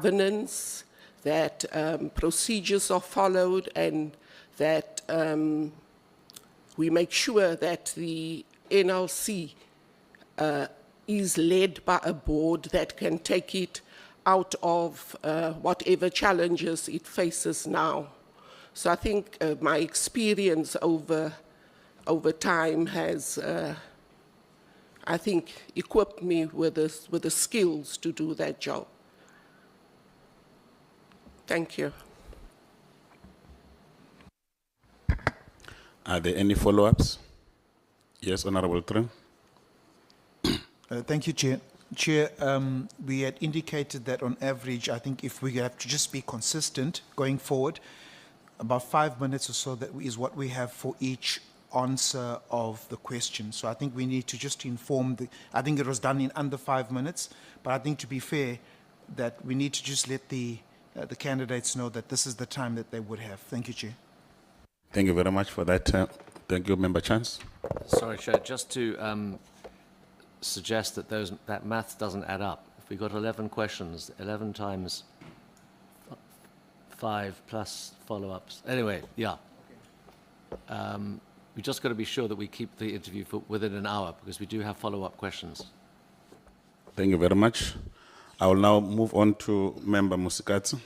governance, that procedures are followed, and that we make sure that the NLC is led by a board that can take it out of whatever challenges it faces now. So I think my experience over time has, I think, equipped me with the skills to do that job. Thank you. Are there any follow-ups? Yes, Honorable Tran. Thank you, Chair. Chair, we had indicated that on average, I think if we have to just be consistent going forward, about 5 minutes or so that is what we have for each answer of the question. So I think we need to just inform I think it was done in under 5 minutes, but I think to be fair, that we need to just let the candidates know that this is the time that they would have. Thank you, Chair. Thank you very much for that. Thank you, Member Chance. Sorry, Chair, just to suggest that that math doesn't add up. If we got 11 questions, 11 times 5 plus follow-ups. Anyway, yeah. We just got to be sure that we keep the interview within an hour, because we do have follow-up questions. Thank you very much. I will now move on to Member Musikatsi.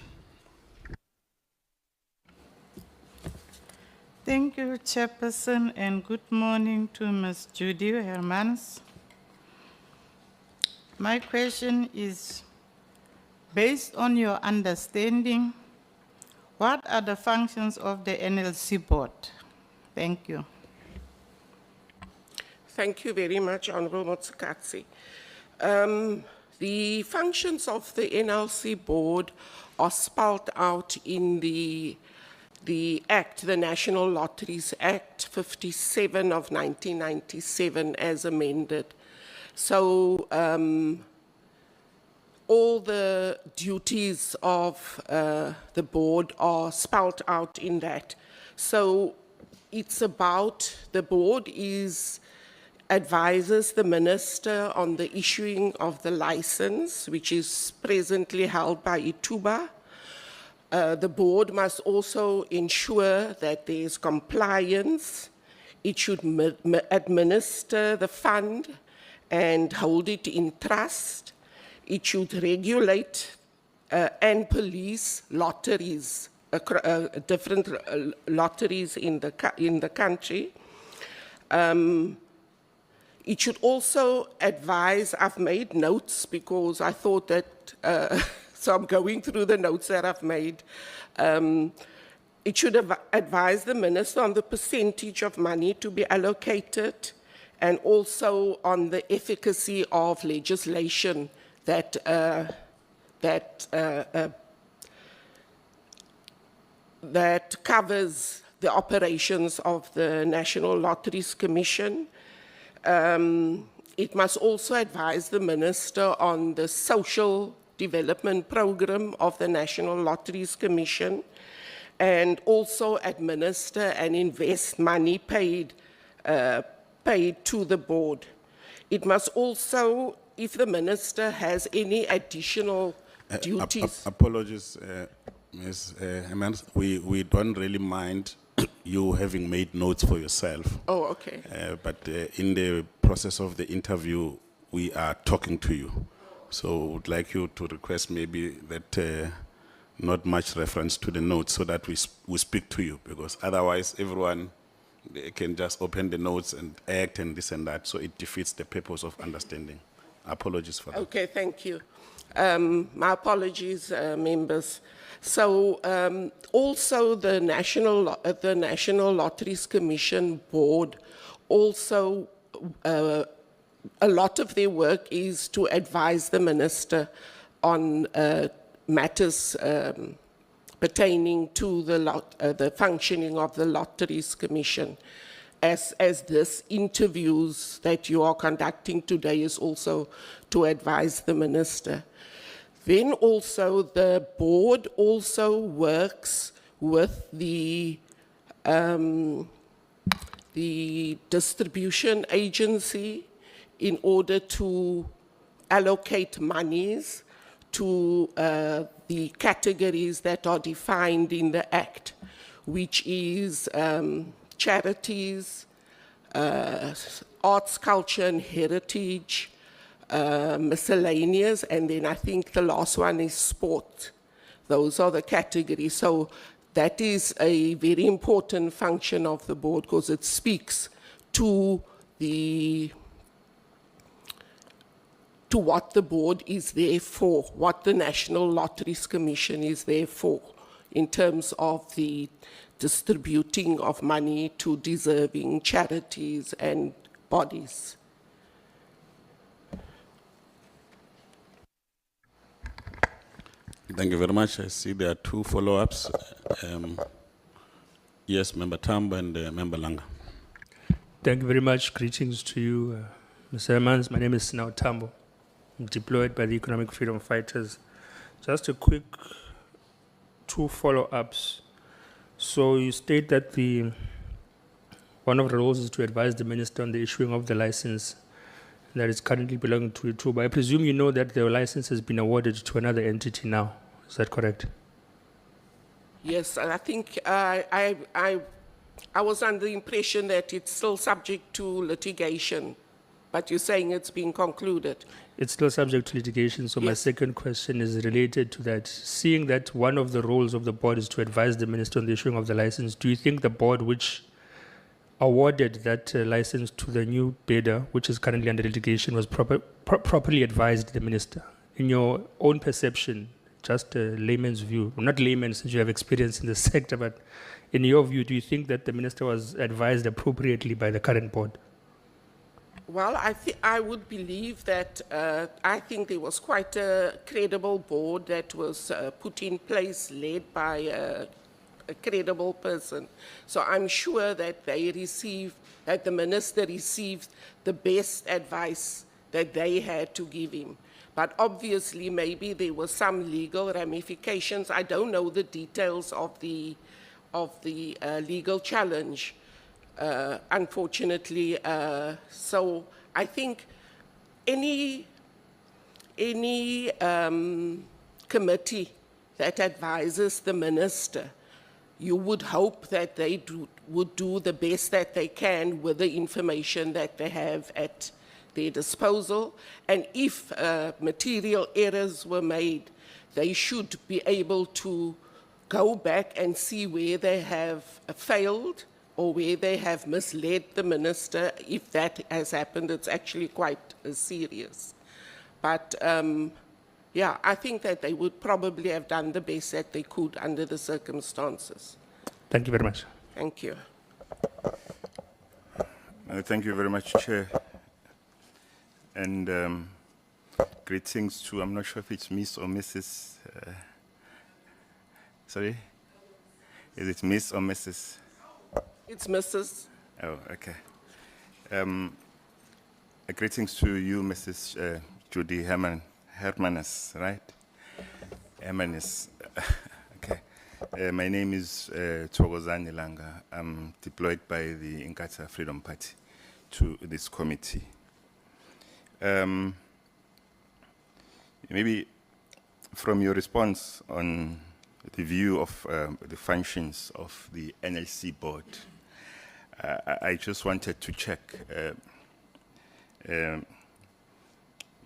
Thank you, Chairperson, and good morning to Ms. Judy Hermans. My question is, based on your understanding, what are the functions of the NLC board? Thank you. Thank you very much, Honourable Motsikatsi. The functions of the NLC board are spelled out in the Act, the National Lotteries Act 57 of 1997 as amended. So all the duties of the board are spelled out in that. So it's about, the board advises the minister on the issuing of the license, which is presently held by Ituba. The board must also ensure that there is compliance. It should administer the fund and hold it in trust. It should regulate and police lotteries, different lotteries in the country. It should also advise, I've made notes because I thought that, so I'm going through the notes that I've made. It should advise the minister on the percentage of money to be allocated, and also on the efficacy of legislation that covers the operations of the National Lotteries Commission. It must also advise the minister on the social development program of the National Lotteries Commission, and also administer and invest money paid to the board. It must also, if the minister has any additional duties. Apologies, Ms. Hermans. We don't really mind you having made notes for yourself. Oh, okay. But in the process of the interview, we are talking to you. So I would like you to request maybe that not much reference to the notes, so that we speak to you, because otherwise everyone can just open the notes and act and this and that, so it defeats the purpose of understanding. Apologies for that. Okay, thank you. My apologies, members. So also the National Lotteries Commission board also, a lot of their work is to advise the minister on matters pertaining to the functioning of the Lotteries Commission, as this interviews that you are conducting today is also to advise the minister. Then also the board also works with the distribution agency in order to allocate monies to the categories that are defined in the Act, which is charities, arts, culture and heritage, miscellaneous, and then I think the last one is sport. Those are the categories. So that is a very important function of the board because it speaks to what the board is there for, what the National Lotteries Commission is there for in terms of the distributing of money to deserving charities and bodies. Thank you very much. I see there are two follow-ups. Yes, Member Tambo and Member Langa. Thank you very much. Greetings to you, Mr. Hermans. My name is Sinao Tambo. I'm deployed by the Economic Freedom Fighters. Just a quick two follow-ups. So you state that one of the roles is to advise the minister on the issuing of the license that is currently belonging to you, but I presume you know that the license has been awarded to another entity now. Is that correct? Yes, and I think I was under the impression that it's still subject to litigation, but you're saying it's been concluded. It's still subject to litigation, so my Yes. second question is related to that. Seeing that one of the roles of the board is to advise the minister on the issuing of the license, do you think the board which awarded that license to the new bidder, which is currently under litigation, was properly advised the minister? In your own perception, just a layman's view, well, not layman since you have experience in the sector, but in your view, do you think that the minister was advised appropriately by the current board? Well, I would believe that I think there was quite a credible board that was put in place, led by a credible person. So I'm sure that that the minister received the best advice that they had to give him. But obviously, maybe there were some legal ramifications. I don't know the details of the legal challenge, unfortunately. So I think any committee that advises the minister, you would hope that they would do the best that they can with the information that they have at their disposal. And if material errors were made, they should be able to go back and see where they have failed or where they have misled the minister. If that has happened, it's actually quite serious. But yeah, I think that they would probably have done the best that they could under the circumstances. Thank you very much. Thank you. Thank you very much, Chair. And greetings to, I'm not sure if it's Miss or Mrs. Sorry? Is it Miss or Mrs.? It's Mrs. Oh, okay. Greetings to you, Mrs. Judy Hermanus, right? Hermanus. Okay. My name is Thokozani Langa. I'm deployed by the Inkatha Freedom Party to this committee. Maybe from your response on the view of the functions of the NLC board, I just wanted to check, you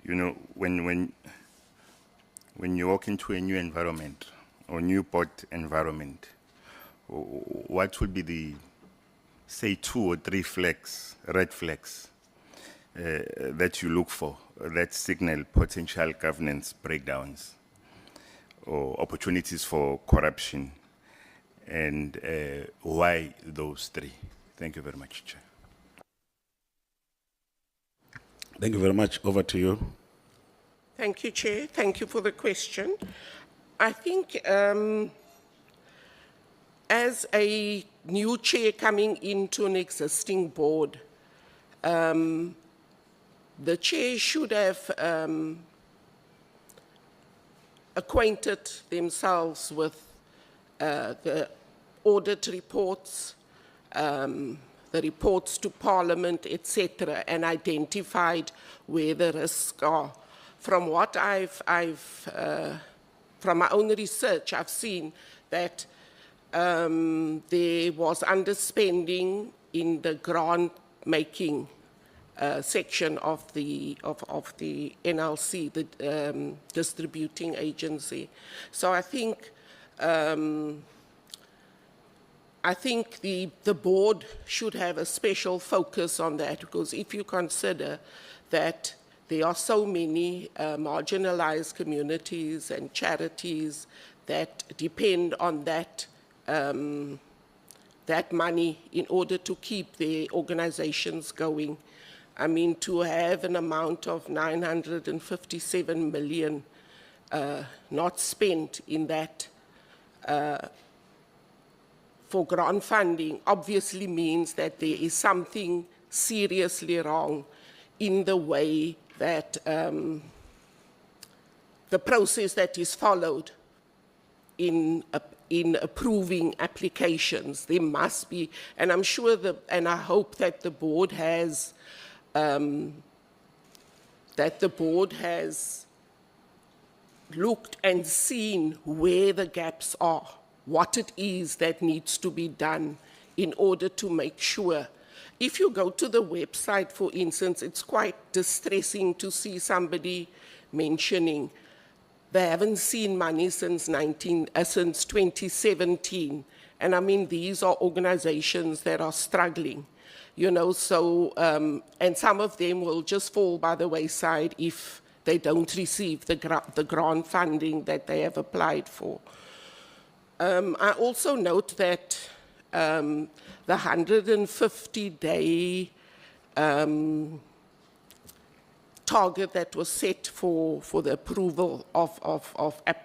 know, when you walk into a new environment or new board environment, what would be the, say, 2 or 3 flags, red flags, that you look for that signal potential governance breakdowns or opportunities for corruption, and why those 3? Thank you very much, Chair. Thank you very much. Over to you. Thank you, Chair. Thank you for the question. I think as a new chair coming into an existing board, the chair should have acquainted themselves with the audit reports, the reports to Parliament, etc., and identified where the risks are. from what from my own research, I've seen that there was underspending in the grant-making section of the NLC, the distributing agency. So I think the board should have a special focus on that, because if you consider that there are so many marginalized communities and charities that depend on that money in order to keep their organizations going. I mean, to have an amount of 957 million not spent in that for grant funding obviously means that there is something seriously wrong in the way that the process that is followed in approving applications. There must be, and I'm sure and I hope that the board has looked and seen where the gaps are, what it is that needs to be done in order to make sure. If you go to the website, for instance, it's quite distressing to see somebody mentioning they haven't seen money since 2017. And I mean, these are organizations that are struggling, you know, so, and some of them will just fall by the wayside if they don't receive the grant funding that they have applied for. I also note that the 150-day target that was set for the approval of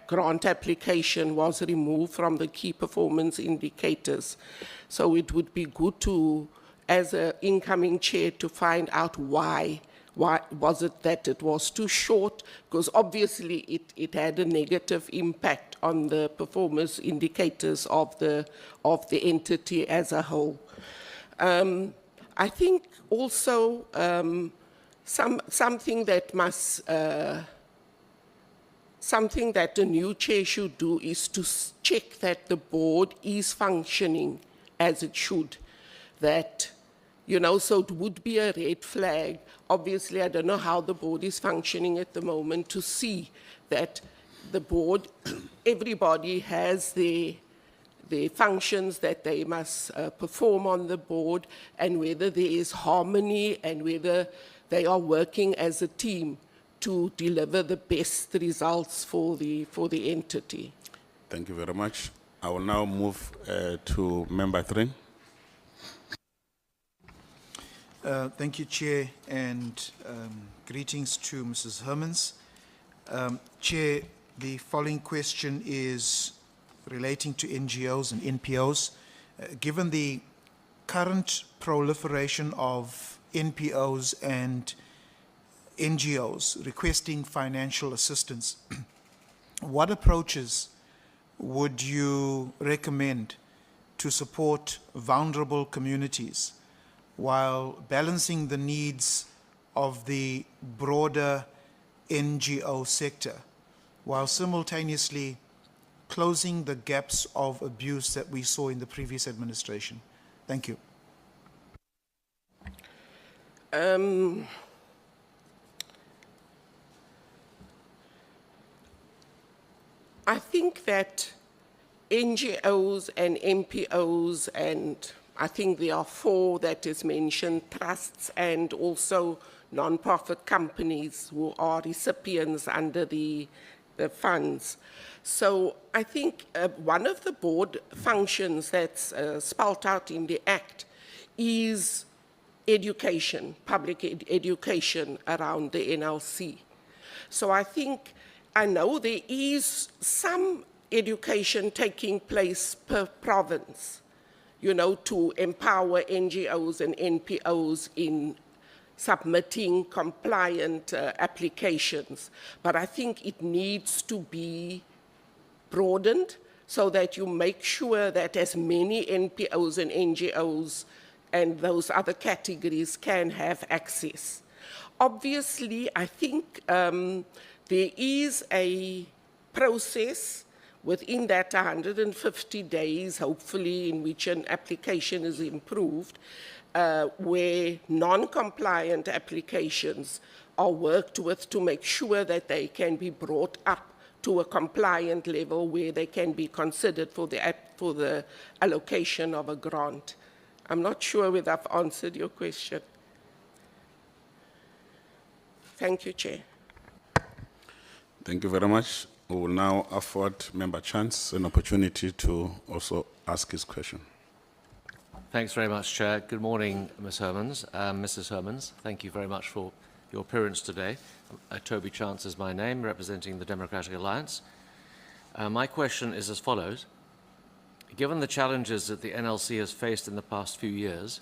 grant application was removed from the key performance indicators. So it would be good to, as an incoming chair, to find out why was it that it was too short, because obviously it had a negative impact on the performance indicators of the entity as a whole. I think also something that the new chair should do is to check that the board is functioning as it should. That, you know, so it would be a red flag. Obviously, I don't know how the board is functioning at the moment, to see that the board, everybody has their functions that they must perform on the board, and whether there is harmony and whether they are working as a team to deliver the best results for the entity. Thank you very much. I will now move to Member 3. Thank you, Chair, and greetings to Mrs. Hermans. Chair, the following question is relating to NGOs and NPOs. Given the current proliferation of NPOs and NGOs requesting financial assistance, what approaches would you recommend to support vulnerable communities while balancing the needs of the broader NGO sector, while simultaneously closing the gaps of abuse that we saw in the previous administration? Thank you. I think that NGOs and NPOs, and I think there are 4 that is mentioned, trusts and also non-profit companies who are recipients under the funds. So I think one of the board functions that's spelled out in the Act is education, public education around the NLC. So I know there is some education taking place per province, you know, to empower NGOs and NPOs in submitting compliant applications. But I think it needs to be broadened so that you make sure that as many NPOs and NGOs and those other categories can have access. Obviously, I think there is a process within that 150 days, hopefully, in which an application is improved, where non-compliant applications are worked with to make sure that they can be brought up to a compliant level where they can be considered for the allocation of a grant. I'm not sure whether I've answered your question. Thank you, Chair. Thank you very much. We will now afford Member Chance an opportunity to also ask his question. Thanks very much, Chair. Good morning, Ms. Hermans. Mrs. Hermans, thank you very much for your appearance today. Toby Chance is my name, representing the Democratic Alliance. My question is as follows. Given the challenges that the NLC has faced in the past few years,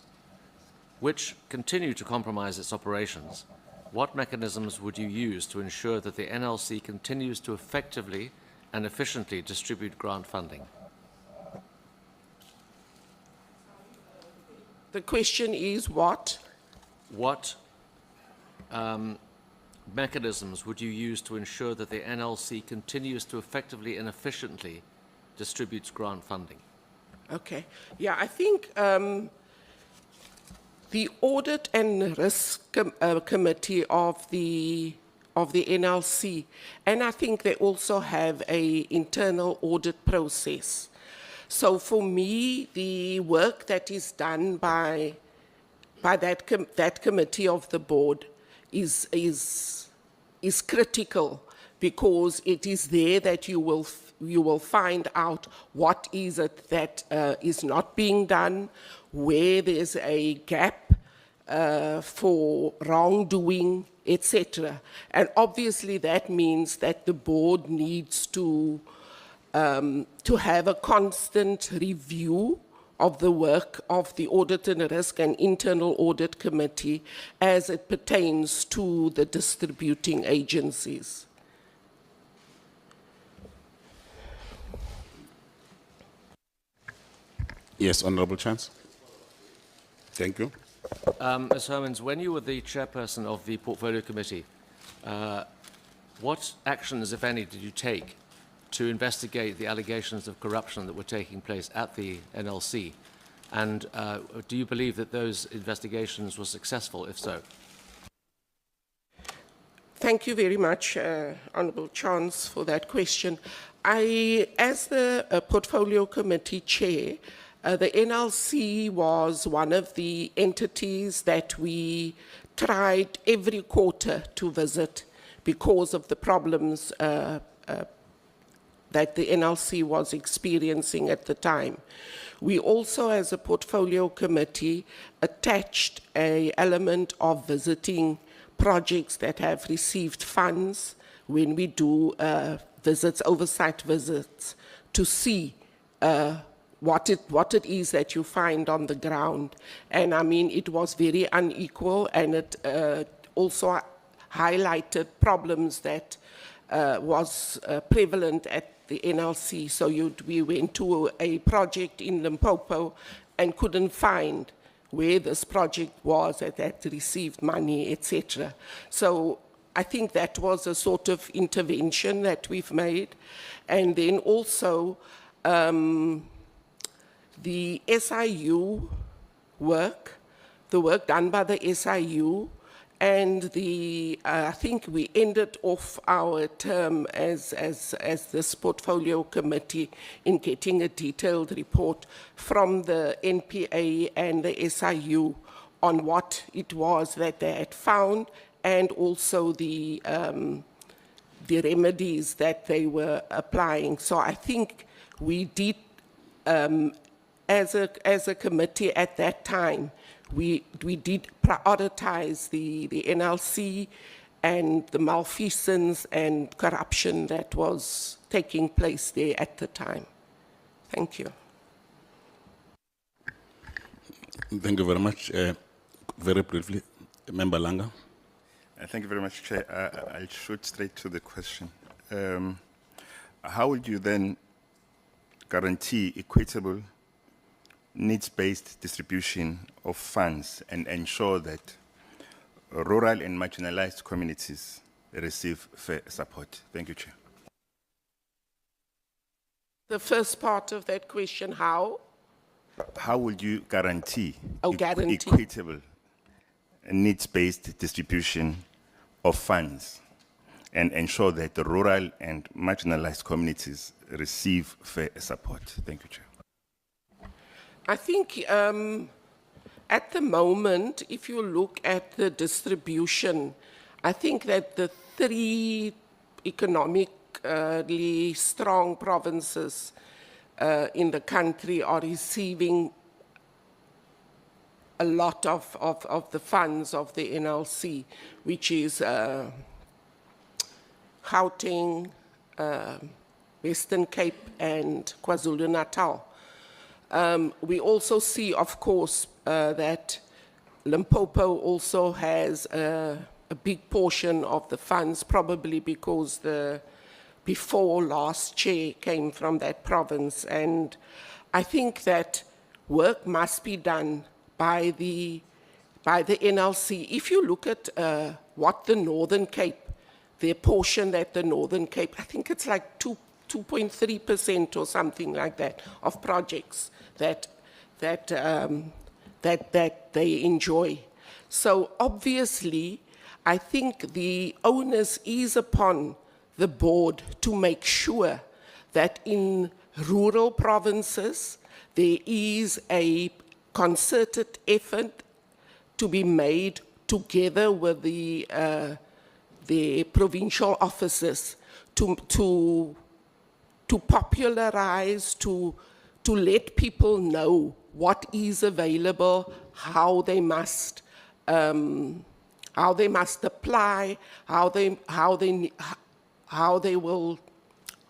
which continue to compromise its operations, what mechanisms would you use to ensure that the NLC continues to effectively and efficiently distribute grant funding? The question is what? What mechanisms would you use to ensure that the NLC continues to effectively and efficiently distributes grant funding? Okay. Yeah, I think the Audit and Risk Committee of the NLC, and I think they also have an internal audit process. So for me, the work that is done by that committee of the board is critical, because it is there that you will find out what is it that is not being done, where there's a gap for wrongdoing, etc. And obviously that means that the board needs to have a constant review of the work of the Audit and Risk and Internal Audit Committee as it pertains to the distributing agencies. Yes, Honourable Chance. Thank you. Ms. Hermans, when you were the chairperson of the Portfolio Committee, what actions, if any, did you take to investigate the allegations of corruption that were taking place at the NLC? And do you believe that those investigations were successful, if so? Thank you very much, Honourable Chance, for that question. As the Portfolio Committee Chair, the NLC was one of the entities that we tried every quarter to visit because of the problems that the NLC was experiencing at the time. We also, as a portfolio committee, attached an element of visiting projects that have received funds when we do visits, oversight visits, to see what it is that you find on the ground. And I mean, it was very unequal, and it also highlighted problems that was prevalent at the NLC. So we went to a project in Limpopo and couldn't find where this project was that received money, etc. So I think that was a sort of intervention that we've made. And then also the SIU work, the work done by the SIU, and I think we ended off our term as this portfolio committee in getting a detailed report from the NPA and the SIU on what it was that they had found, and also the remedies that they were applying. So I think we did, as a committee at that time, we did prioritize the NLC and the malfeasance and corruption that was taking place there at the time. Thank you. Thank you very much. Very briefly, Member Langa. Thank you very much, Chair. I'll shoot straight to the question. How would you then guarantee equitable, needs-based distribution of funds and ensure that rural and marginalized communities receive fair support? Thank you, Chair. The first part of that question, how? How would you guarantee, Guarantee. equitable and needs-based distribution of funds and ensure that the rural and marginalized communities receive fair support? Thank you, Chair. I think at the moment, if you look at the distribution, I think that the three economically strong provinces in the country are receiving a lot of the funds of the NLC, which is Gauteng, Western Cape, and KwaZulu-Natal. We also see, of course, that Limpopo also has a big portion of the funds, probably because the before last chair came from that province. And I think that work must be done by the NLC. If you look at what the Northern Cape, their portion at the Northern Cape, I think it's like 2.3% or something like that of projects that they enjoy. So obviously, I think the onus is upon the board to make sure that in rural provinces there is a concerted effort to be made together with the provincial officers to popularize, to let people know what is available, how they must apply,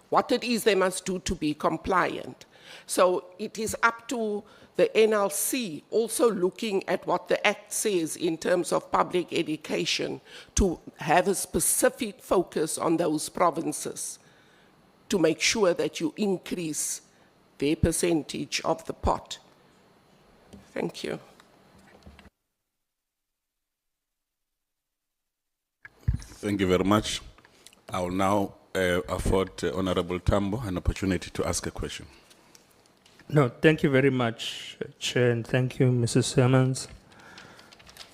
what it is they must do to be compliant. So it is up to the NLC also looking at what the Act says in terms of public education to have a specific focus on those provinces to make sure that you increase their percentage of the pot. Thank you. Thank you very much. I will now afford Honorable Tambo an opportunity to ask a question. No, thank you very much, Chair, and thank you, Mrs. Hermans.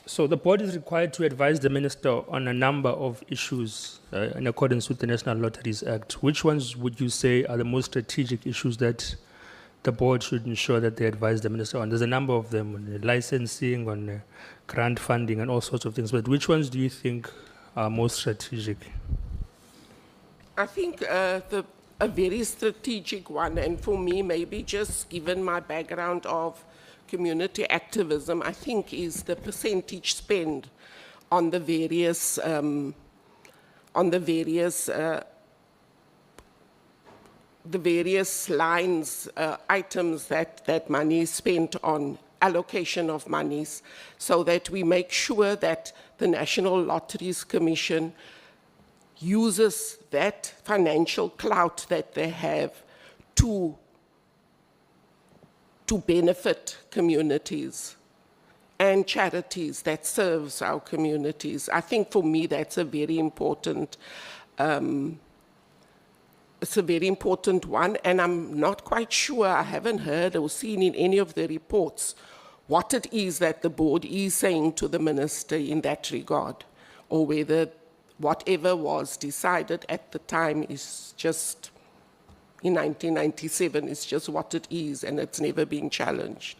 So the board is required to advise the minister on a number of issues in accordance with the National Lotteries Act. Which ones would you say are the most strategic issues that the board should ensure that they advise the minister on? There's a number of them, on licensing, on grant funding, and all sorts of things. But which ones do you think are most strategic? I think a very strategic one, and for me, maybe just given my background of community activism, I think is the percentage spend on the various lines, items that money is spent on, allocation of monies, so that we make sure that the National Lotteries Commission uses that financial clout that they have to benefit communities and charities that serves our communities. I think for me that's a very important it's a very important one, and I'm not quite sure, I haven't heard or seen in any of the reports what it is that the board is saying to the minister in that regard, or whether whatever was decided at the time is just, in 1997, is just what it is, and it's never been challenged.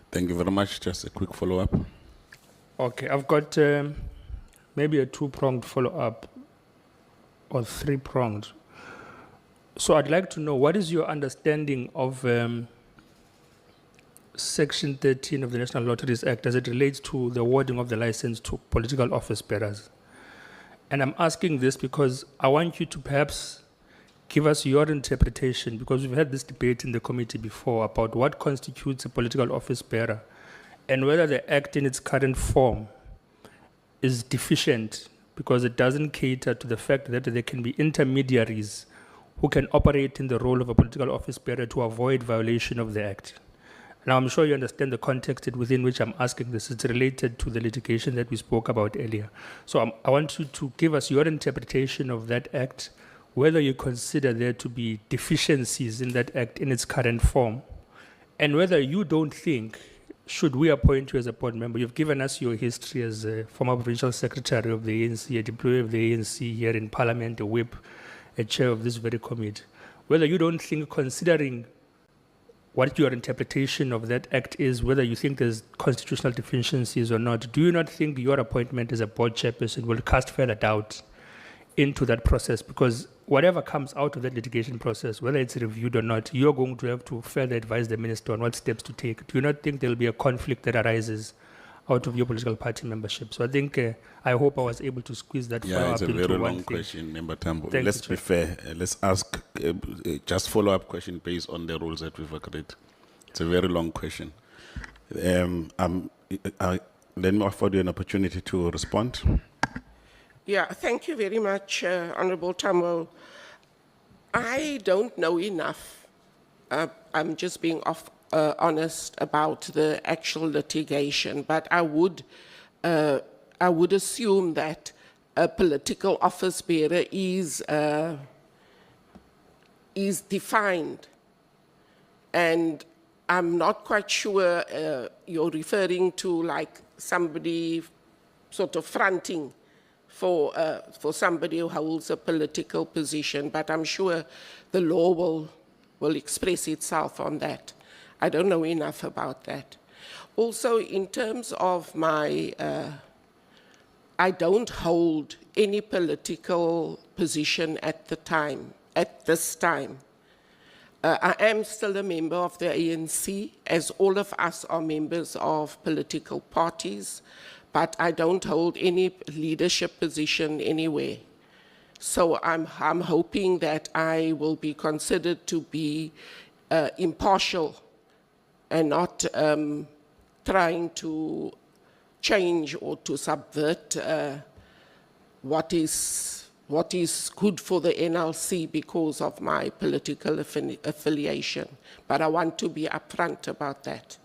Thank you very much. Just a quick follow-up. Okay, I've got maybe a two-pronged follow-up, or three-pronged. So I'd like to know, what is your understanding of Section 13 of the National Lotteries Act as it relates to the awarding of the license to political office bearers? And I'm asking this because I want you to perhaps give us your interpretation, because we've had this debate in the committee before about what constitutes a political office bearer and whether the Act in its current form is deficient because it doesn't cater to the fact that there can be intermediaries who can operate in the role of a political office bearer to avoid violation of the Act. Now, I'm sure you understand the context within which I'm asking this. It's related to the litigation that we spoke about earlier. So I want you to give us your interpretation of that act, whether you consider there to be deficiencies in that act in its current form, and whether you don't think, should we appoint you as a board member, you've given us your history as a former provincial secretary of the ANC, a deployee of the ANC here in Parliament, a whip, a chair of this very committee, whether you don't think, considering what your interpretation of that act is, whether you think there's constitutional deficiencies or not, do you not think your appointment as a board chairperson will cast further doubt into that process? Because whatever comes out of that litigation process, whether it's reviewed or not, you're going to have to further advise the minister on what steps to take. Do you not think there'll be a conflict that arises out of your political party membership? So I think, I hope I was able to squeeze that Yeah, far it's up a into very one long thing. question, Member Tambo. Thank Let's you, be Chair. fair. Let's ask just follow-up question based on the rules that we've agreed. It's a very long question. Let me offer you an opportunity to respond. Yeah, thank you very much, Honorable Tambo. I don't know enough. I'm just being honest about the actual litigation, but I would assume that a political office bearer is defined, and I'm not quite sure you're referring to like somebody sort of fronting for somebody who holds a political position, but I'm sure the law will express itself on that. I don't know enough about that. Also, in terms of my, I don't hold any political position at this time. I am still a member of the ANC, as all of us are members of political parties, but I don't hold any leadership position anywhere. So I'm hoping that I will be considered to be impartial and not trying to change or to subvert what is good for the NLC because of my political affiliation. But I want to be upfront about that.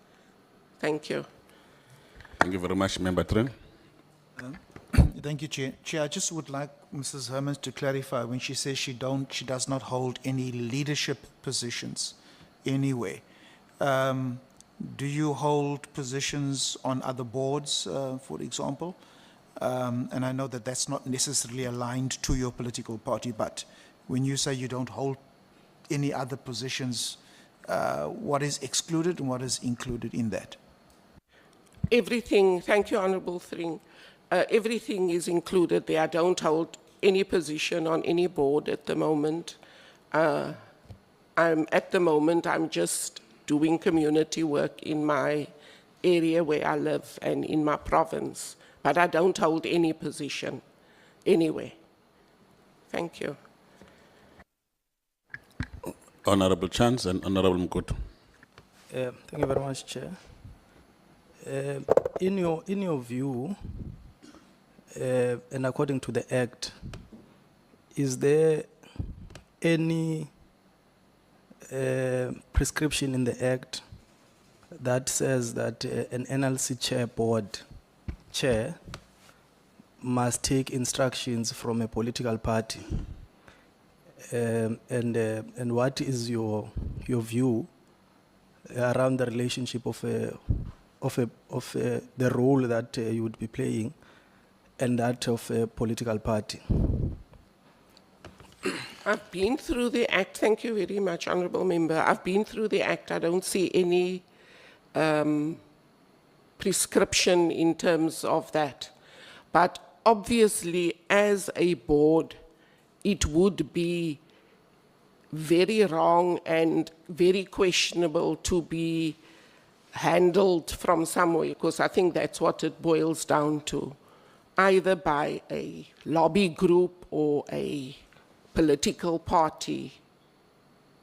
Thank you. Thank you very much, Member Tren. Thank you, Chair. Chair, I just would like Mrs. Hermans to clarify when she says she does not hold any leadership positions anywhere. Do you hold positions on other boards, for example? And I know that that's not necessarily aligned to your political party, but when you say you don't hold any other positions, what is excluded and what is included in that? Everything, thank you, Honourable Thring. Everything is included there. I don't hold any position on any board at the moment. I'm just doing community work in my area where I live and in my province, but I don't hold any position anywhere. Thank you. Honorable Chance and Honorable Mkutu. Thank you very much, Chair. In your view, and according to the Act, is there any prescription in the Act that says that an NLC chair must take instructions from a political party? And what is your view around the relationship of the role that you would be playing and that of a political party? I've been through the Act. Thank you very much, Honourable Member. I've been through the Act. I don't see any prescription in terms of that. But obviously, as a board, it would be very wrong and very questionable to be handled from somewhere, because I think that's what it boils down to, either by a lobby group or a political party.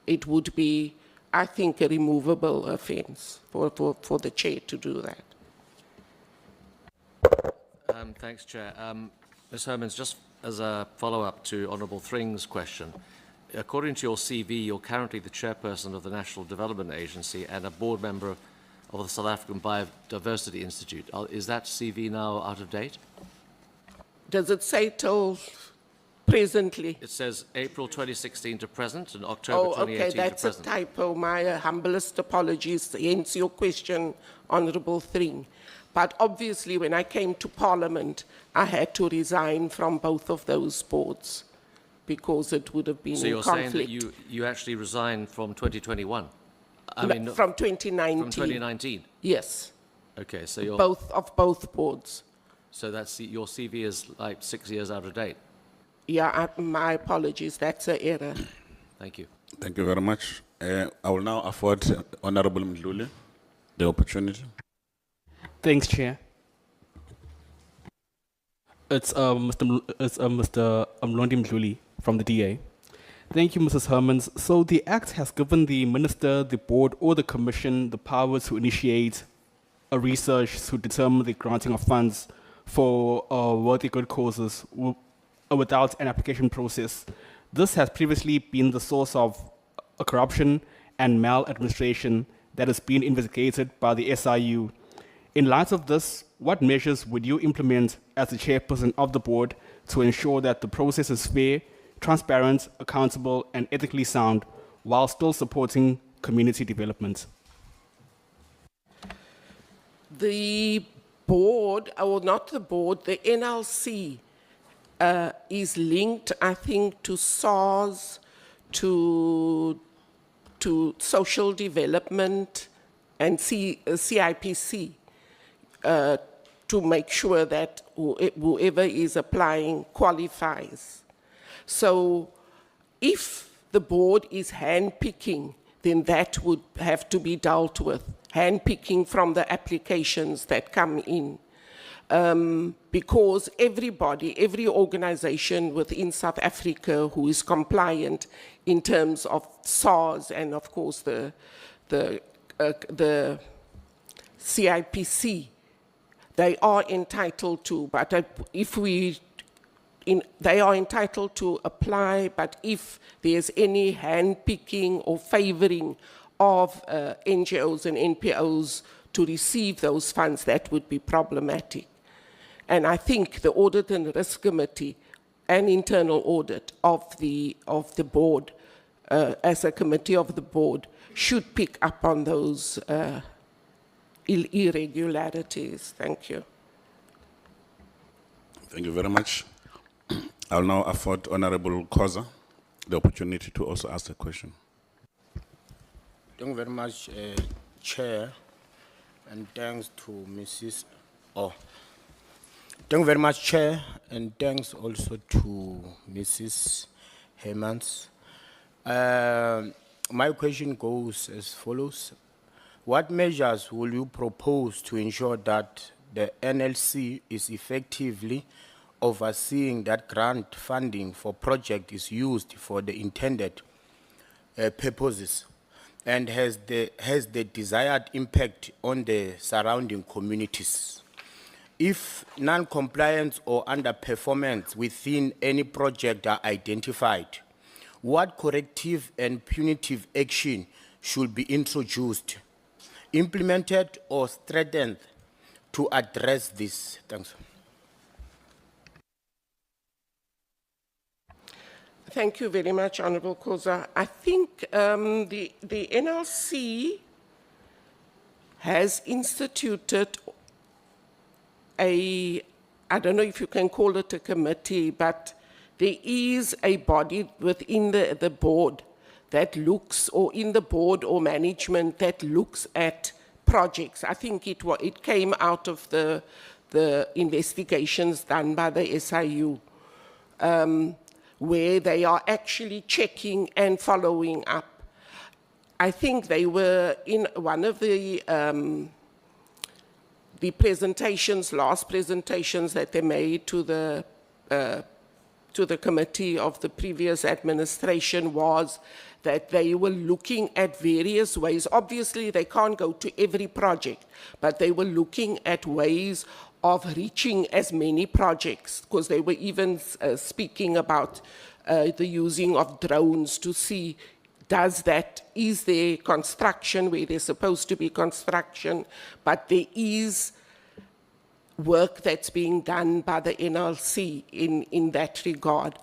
It would be, I think, a removable offence for the chair to do that. Thanks, Chair. Ms. Hermans, just as a follow-up to Honourable Thring's question, according to your CV, you're currently the chairperson of the National Development Agency and a board member of the South African Biodiversity Institute. Is that CV now out of date? Does it say till presently? It says April 2016 to present and October Oh, 2018 okay, to that's a present. typo. My humblest apologies, hence your question, Honourable Thring. But obviously, when I came to Parliament, I had to resign from both of those boards because it would have been So in you're conflict. saying that you actually resigned from 2021? No, from 2019. From 2019? Yes, Okay, so you're, both boards. so that's your CV is like 6 years out of date. Yeah, my apologies, that's an error. Thank you. Thank you very much. I will now afford Honorable Mdluli the opportunity. Thanks, Chair. It's Mr. Mlondi Mdluli from the DA. Thank you, Mrs. Hermans. So the Act has given the Minister, the Board, or the Commission the powers to initiate a research to determine the granting of funds for worthy good causes without an application process. This has previously been the source of corruption and maladministration that has been investigated by the SIU. In light of this, what measures would you implement as the chairperson of the board to ensure that the process is fair, transparent, accountable, and ethically sound while still supporting community development? The board, or not the board, the NLC is linked, I think, to SARS, to social development and CIPC to make sure that whoever is applying qualifies. So if the board is handpicking, then that would have to be dealt with, handpicking from the applications that come in. Because every organization within South Africa who is compliant in terms of SARS and of course the CIPC, they are entitled to, but they are entitled to apply, but if there's any handpicking or favoring of NGOs and NPOs to receive those funds, that would be problematic. And I think the Audit and Risk Committee and internal audit of the board, as a committee of the board, should pick up on those irregularities. Thank you. Thank you very much. I'll now afford Honorable Khoza the opportunity to also ask a question. Thank you very much, Chair, and thanks to Mrs. Thank you very much, Chair, and thanks also to Mrs. Hermans. My question goes as follows. What measures will you propose to ensure that the NLC is effectively overseeing that grant funding for project is used for the intended purposes and has the desired impact on the surrounding communities? If non-compliance or underperformance within any project are identified, what corrective and punitive action should be introduced, implemented or strengthened to address this? Thanks. Thank you very much, Honourable Khoza. I think the NLC has instituted I don't know if you can call it a committee, but there is a body within the board that looks, or in the board or management that looks at projects. I think it came out of the investigations done by the SIU, where they are actually checking and following up. I think they were in one of the presentations, last presentations that they made to the committee of the previous administration was that they were looking at various ways. Obviously, they can't go to every project, but they were looking at ways of reaching as many projects, because they were even speaking about the using of drones to see, is there construction where there's supposed to be construction, but there is work that's being done by the NLC in that regard.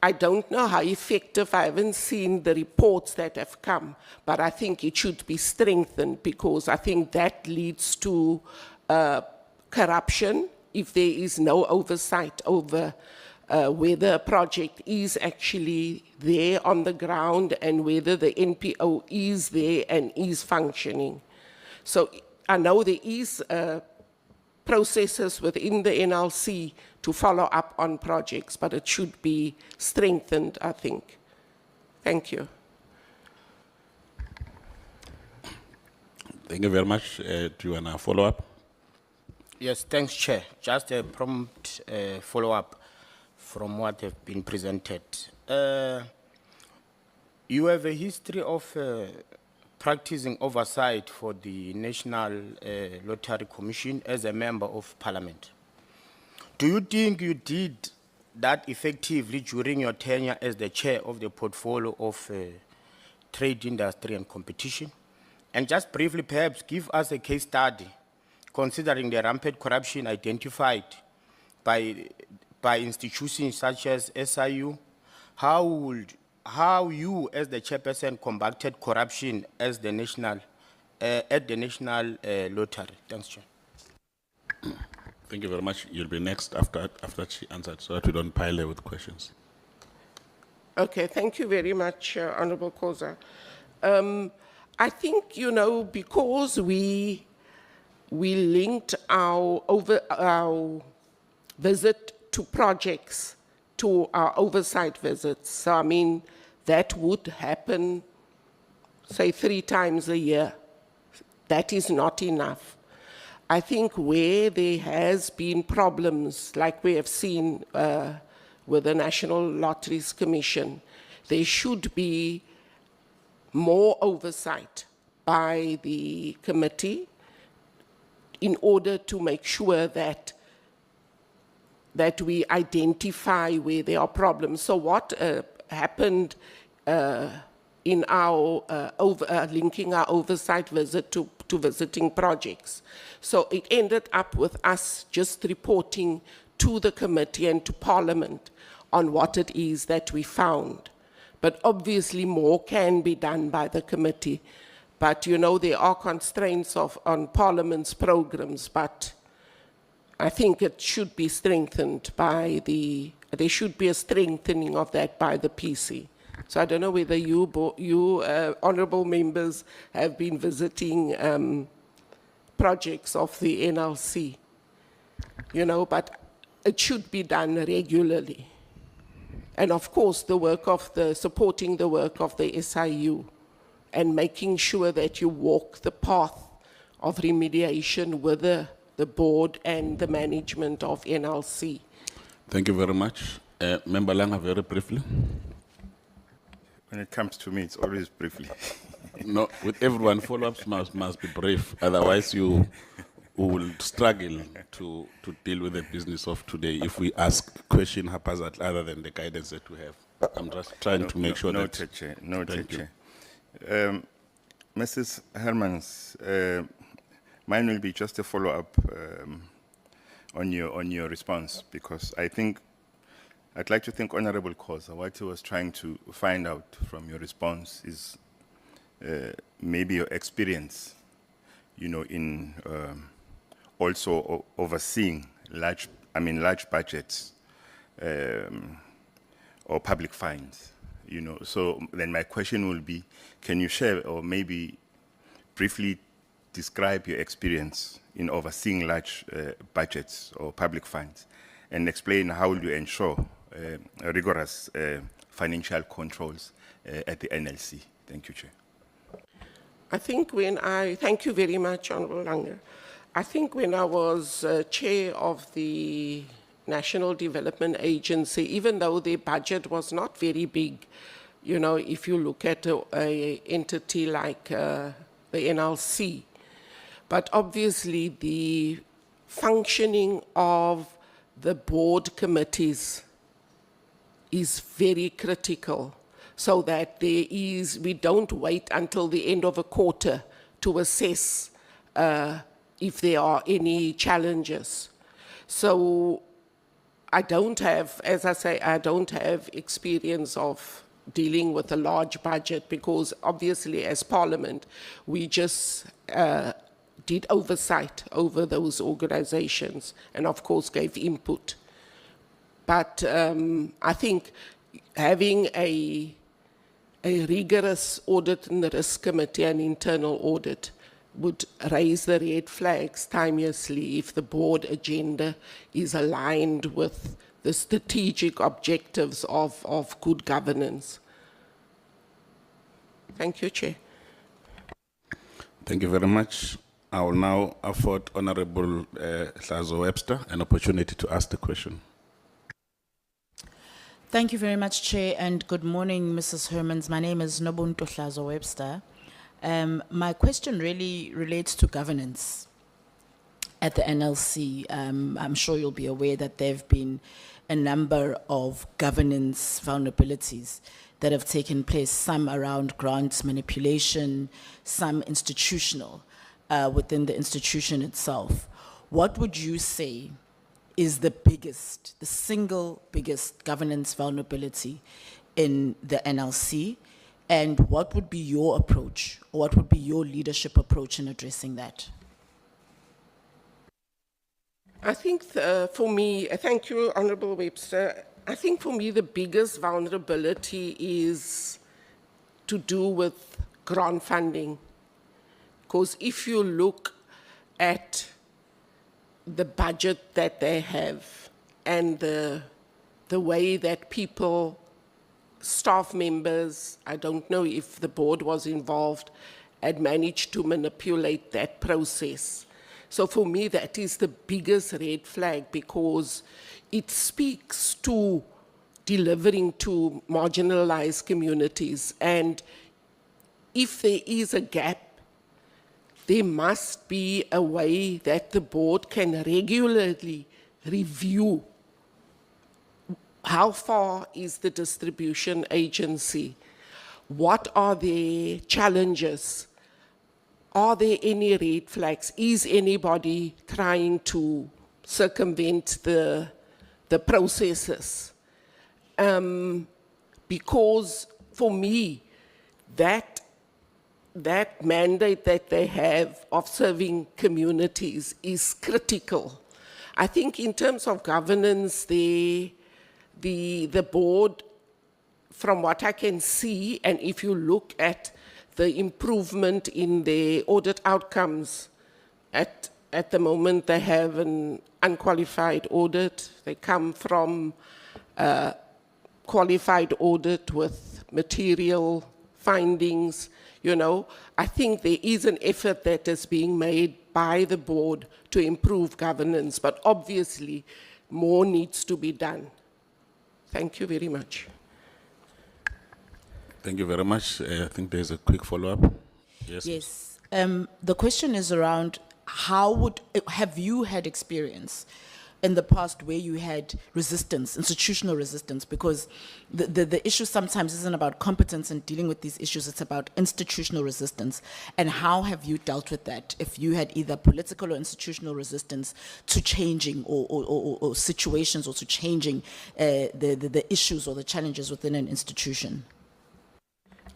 I don't know how effective, I haven't seen the reports that have come, but I think it should be strengthened because I think that leads to corruption if there is no oversight over whether a project is actually there on the ground and whether the NPO is there and is functioning. So I know there is processes within the NLC to follow up on projects, but it should be strengthened, I think. Thank you. Thank you very much. Do you want to follow up? Yes, thanks, Chair. Just a prompt follow-up from what have been presented. You have a history of practicing oversight for the National Lottery Commission as a member of Parliament. Do you think you did that effectively during your tenure as the chair of the portfolio of trade, industry and competition? And just briefly, perhaps give us a case study considering the rampant corruption identified by institutions such as SIU. How you, as the chairperson, combated corruption as the national, at the National Lottery? Thanks, Chair. Thank you very much. You'll be next after she answered, so that we don't pile her with questions. Okay, thank you very much, Honorable Koza. I think, you know, because we linked our visit to projects to our oversight visits. So, I mean, that would happen, say, 3 times a year. That is not enough. I think where there has been problems, like we have seen with the National Lotteries Commission, there should be more oversight by the committee in order to make sure that we identify where there are problems. So what happened in our linking our oversight visit to visiting projects? So it ended up with us just reporting to the committee and to Parliament on what it is that we found. But obviously more can be done by the committee. But you know, there are constraints on Parliament's programs, but I think it should be strengthened by there should be a strengthening of that by the PC. So I don't know whether you honourable members have been visiting projects of the NLC, you know, but it should be done regularly. And of course, supporting the work of the SIU and making sure that you walk the path of remediation with the board and the management of NLC. Thank you very much. Member Langa, very briefly. When it comes to me, it's always briefly. No, with everyone, follow-ups must be brief. Otherwise, you will struggle to deal with the business of today if we ask question haphazard other than the guidance that we have. I'm just trying to make sure that... Thank you. Mrs. Hermans, mine will be just a follow-up on your response, because I'd like to thank Honorable Koza. What he was trying to find out from your response is maybe your experience, you know, in also overseeing large budgets or public fines, you know. So then my question will be, can you share or maybe briefly describe your experience in overseeing large budgets or public fines, and explain how you ensure rigorous financial controls at the NLC? Thank you, Chair. I think thank you very much, Honourable Langer. I think when I was chair of the National Development Agency, even though their budget was not very big, you know, if you look at an entity like the NLC, but obviously the functioning of the board committees is very critical. so that we don't wait until the end of a quarter to assess if there are any challenges. So I don't have, as I say, I don't have experience of dealing with a large budget, because obviously as Parliament, we just did oversight over those organizations and of course gave input. But I think having a rigorous audit in the risk committee and internal audit would raise the red flags timeously if the board agenda is aligned with the strategic objectives of good governance. Thank you, Chair. Thank you very much. I will now afford Honorable Hlazo Webster an opportunity to ask the question. Thank you very much, Chair, and good morning, Mrs. Hermans. My name is Nobuntu Hlazo Webster. My question really relates to governance at the NLC. I'm sure you'll be aware that there have been a number of governance vulnerabilities that have taken place, some around grants manipulation, some institutional within the institution itself. What would you say is the single biggest governance vulnerability in the NLC? And what would be your approach, or what would be your leadership approach in addressing that? I think for me, thank you, Honourable Webster. I think for me the biggest vulnerability is to do with grant funding. Because if you look at the budget that they have and the way that people, staff members, I don't know if the board was involved, had managed to manipulate that process. So for me, that is the biggest red flag, because it speaks to delivering to marginalized communities. And if there is a gap, there must be a way that the board can regularly review how far is the distribution agency, what are the challenges, are there any red flags, is anybody trying to circumvent the processes? Because for me, that mandate that they have of serving communities is critical. I think in terms of governance, the board, from what I can see, and if you look at the improvement in the audit outcomes, at the moment they have an unqualified audit. They come from qualified audit with material findings. You know, I think there is an effort that is being made by the board to improve governance, but obviously more needs to be done. Thank you very much. Thank you very much. I think there's a quick follow-up. Yes. Yes. The question is around have you had experience in the past where you had resistance, institutional resistance? Because the issue sometimes isn't about competence and dealing with these issues, it's about institutional resistance. And how have you dealt with that? If you had either political or institutional resistance to changing or situations, or to changing the issues or the challenges within an institution?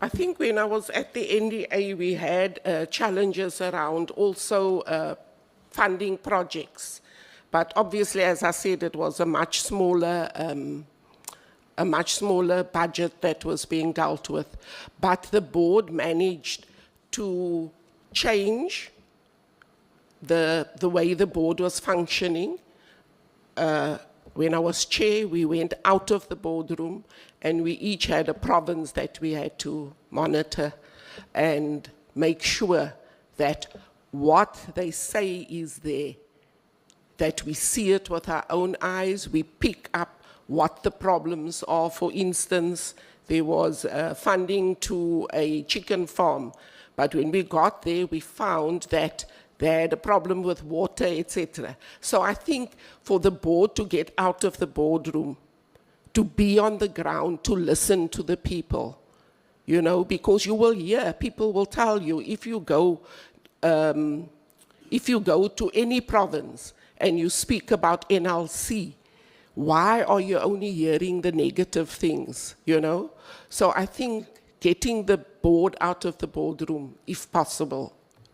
I think when I was at the NDA, we had challenges around also funding projects. But obviously, as I said, it was a much smaller budget that was being dealt with. But the board managed to change the way the board was functioning. When I was chair, we went out of the boardroom and we each had a province that we had to monitor and make sure that what they say is there, that we see it with our own eyes, we pick up what the problems are. For instance, there was funding to a chicken farm, but when we got there, we found that they had a problem with water, etc. So I think for the board to get out of the boardroom, to be on the ground, to listen to the people, you know, because you will hear, people will tell you, if you go to any province and you speak about NLC, why are you only hearing the negative things, you know? So I think getting the board out of the boardroom, if possible,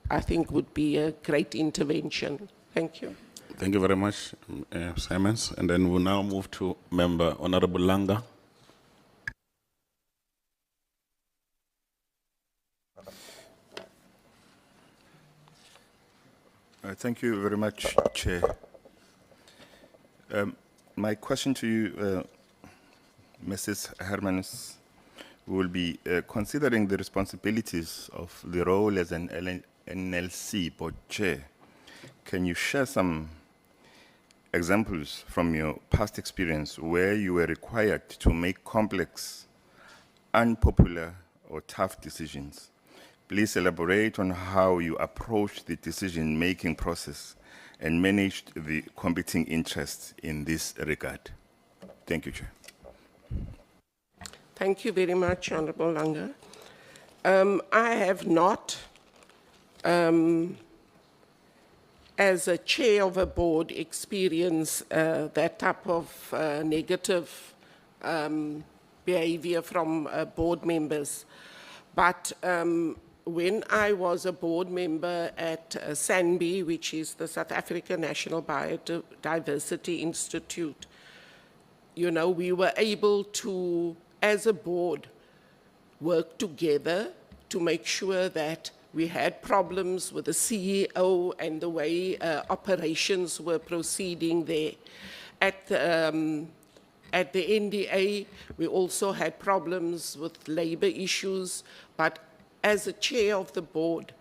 I think would be a great intervention. Thank you. Thank you very much, Simons. And then we'll now move to Member Honorable Langa. Thank you very much, Chair. My question to you, Mrs. Hermans, will be considering the responsibilities of the role as an NLC board chair. Can you share some examples from your past experience where you were required to make complex, unpopular, or tough decisions? Please elaborate on how you approached the decision-making process and managed the competing interests in this regard. Thank you, Chair. Thank you very much, Honorable Langa. I have not, as a chair of a board, experienced that type of negative behavior from board members. But when I was a board member at SANBI, which is the South African National Biodiversity Institute, you know, we were able to, as a board, work together to make sure that we had problems with the CEO and the way operations were proceeding there. At the NDA, we also had problems with labor issues, but as a chair of the board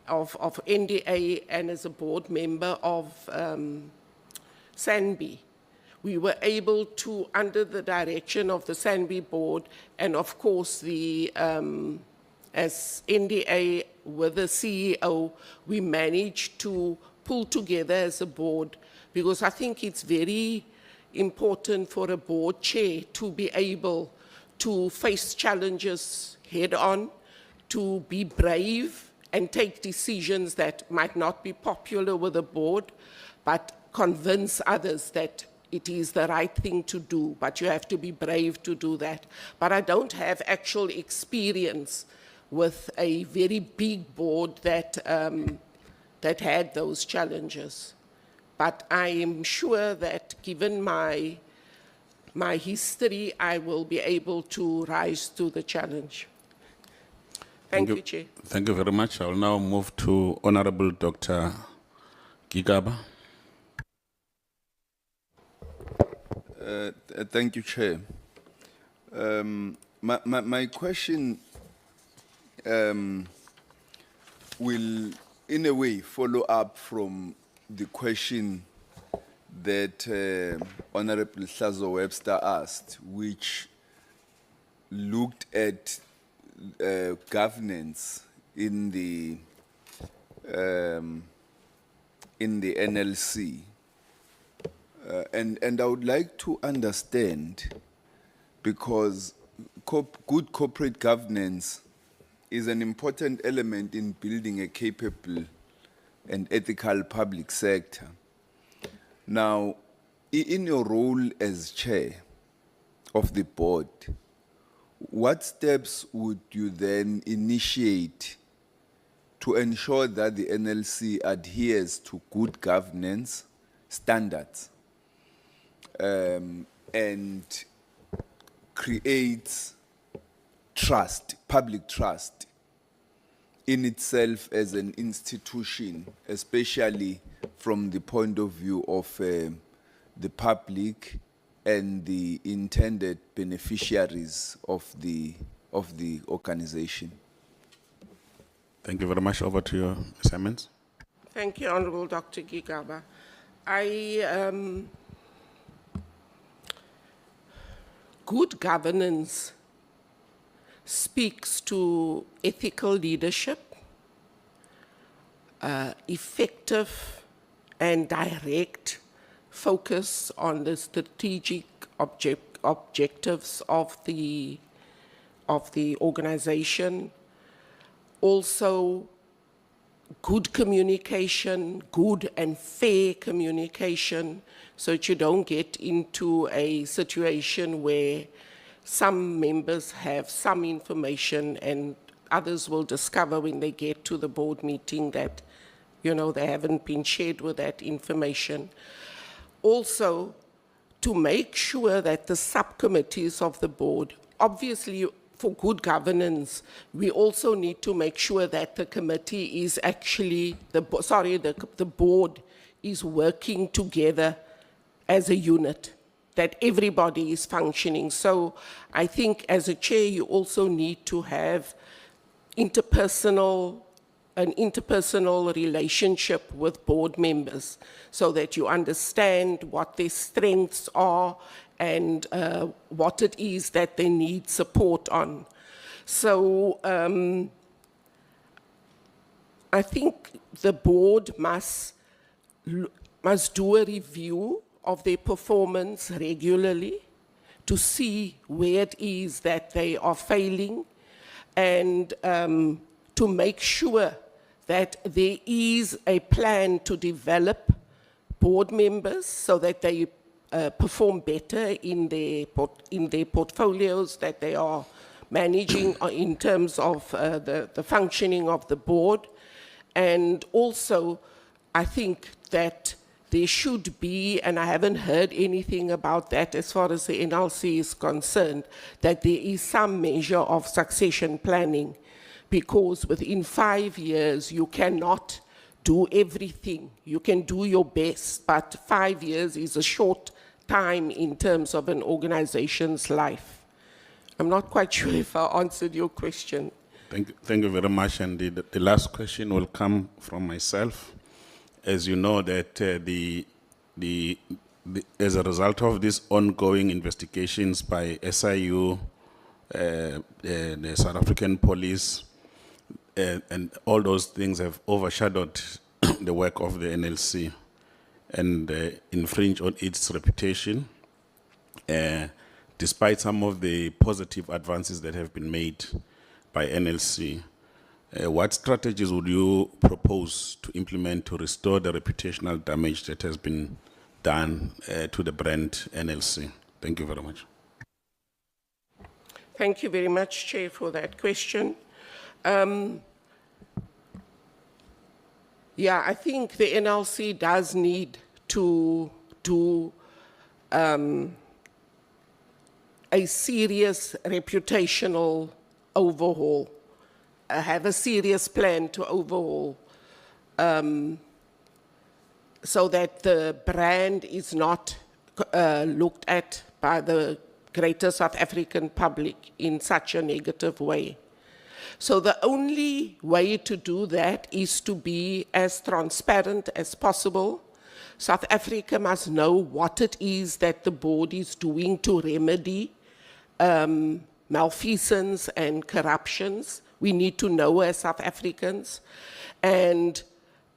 of NDA and as a board member of SANBI, we were able to, under the direction of the SANBI board, and of course as NDA with the CEO, we managed to pull together as a board, because I think it's very important for a board chair to be able to face challenges head on, to be brave and take decisions that might not be popular with the board, but convince others that it is the right thing to do, but you have to be brave to do that. But I don't have actual experience with a very big board that had those challenges. But I am sure that given my history, I will be able to rise to the challenge. Thank you, Chair. Thank you very much. I will now move to Honorable Dr. Gigaba. Thank you, Chair. My question will, in a way, follow up from the question that Honorable Hlazo Webster asked, which looked at governance in the NLC. And I would like to understand, because good corporate governance is an important element in building a capable and ethical public sector. Now, in your role as chair of the board, what steps would you then initiate to ensure that the NLC adheres to good governance standards and creates trust, public trust in itself as an institution, especially from the point of view of the public and the intended beneficiaries of the organization? Thank you very much. Over to you, Ms. Simmons. Thank you, Honorable Dr. Gigaba. Good governance speaks to ethical leadership, effective and direct focus on the strategic objectives of the organization. Also, good communication, good and fair communication, so that you don't get into a situation where some members have some information and others will discover when they get to the board meeting that, you know, they haven't been shared with that information. Also, to make sure that the subcommittees of the board, obviously for good governance, we also need to make sure that the committee is actually, the board is working together as a unit, that everybody is functioning. So I think as a chair, you also need to have an interpersonal relationship with board members so that you understand what their strengths are and what it is that they need support on. So I think the board must do a review of their performance regularly to see where it is that they are failing and to make sure that there is a plan to develop board members so that they perform better in their portfolios that they are managing in terms of the functioning of the board. And also, I think that there should be, and I haven't heard anything about that as far as the NLC is concerned, that there is some measure of succession planning, because within 5 years you cannot do everything. You can do your best, but 5 years is a short time in terms of an organization's life. I'm not quite sure if I answered your question. Thank you very much. And the last question will come from myself. As you know, that as a result of these ongoing investigations by SIU, the South African police, and all those things have overshadowed the work of the NLC and infringe on its reputation, despite some of the positive advances that have been made by NLC. What strategies would you propose to implement to restore the reputational damage that has been done to the brand NLC? Thank you very much. Thank you very much, Chair, for that question. Yeah, I think the NLC does need to do a serious reputational overhaul, have a serious plan to overhaul so that the brand is not looked at by the greater South African public in such a negative way. So the only way to do that is to be as transparent as possible. South Africa must know what it is that the board is doing to remedy malfeasance and corruptions. We need to know as South Africans. And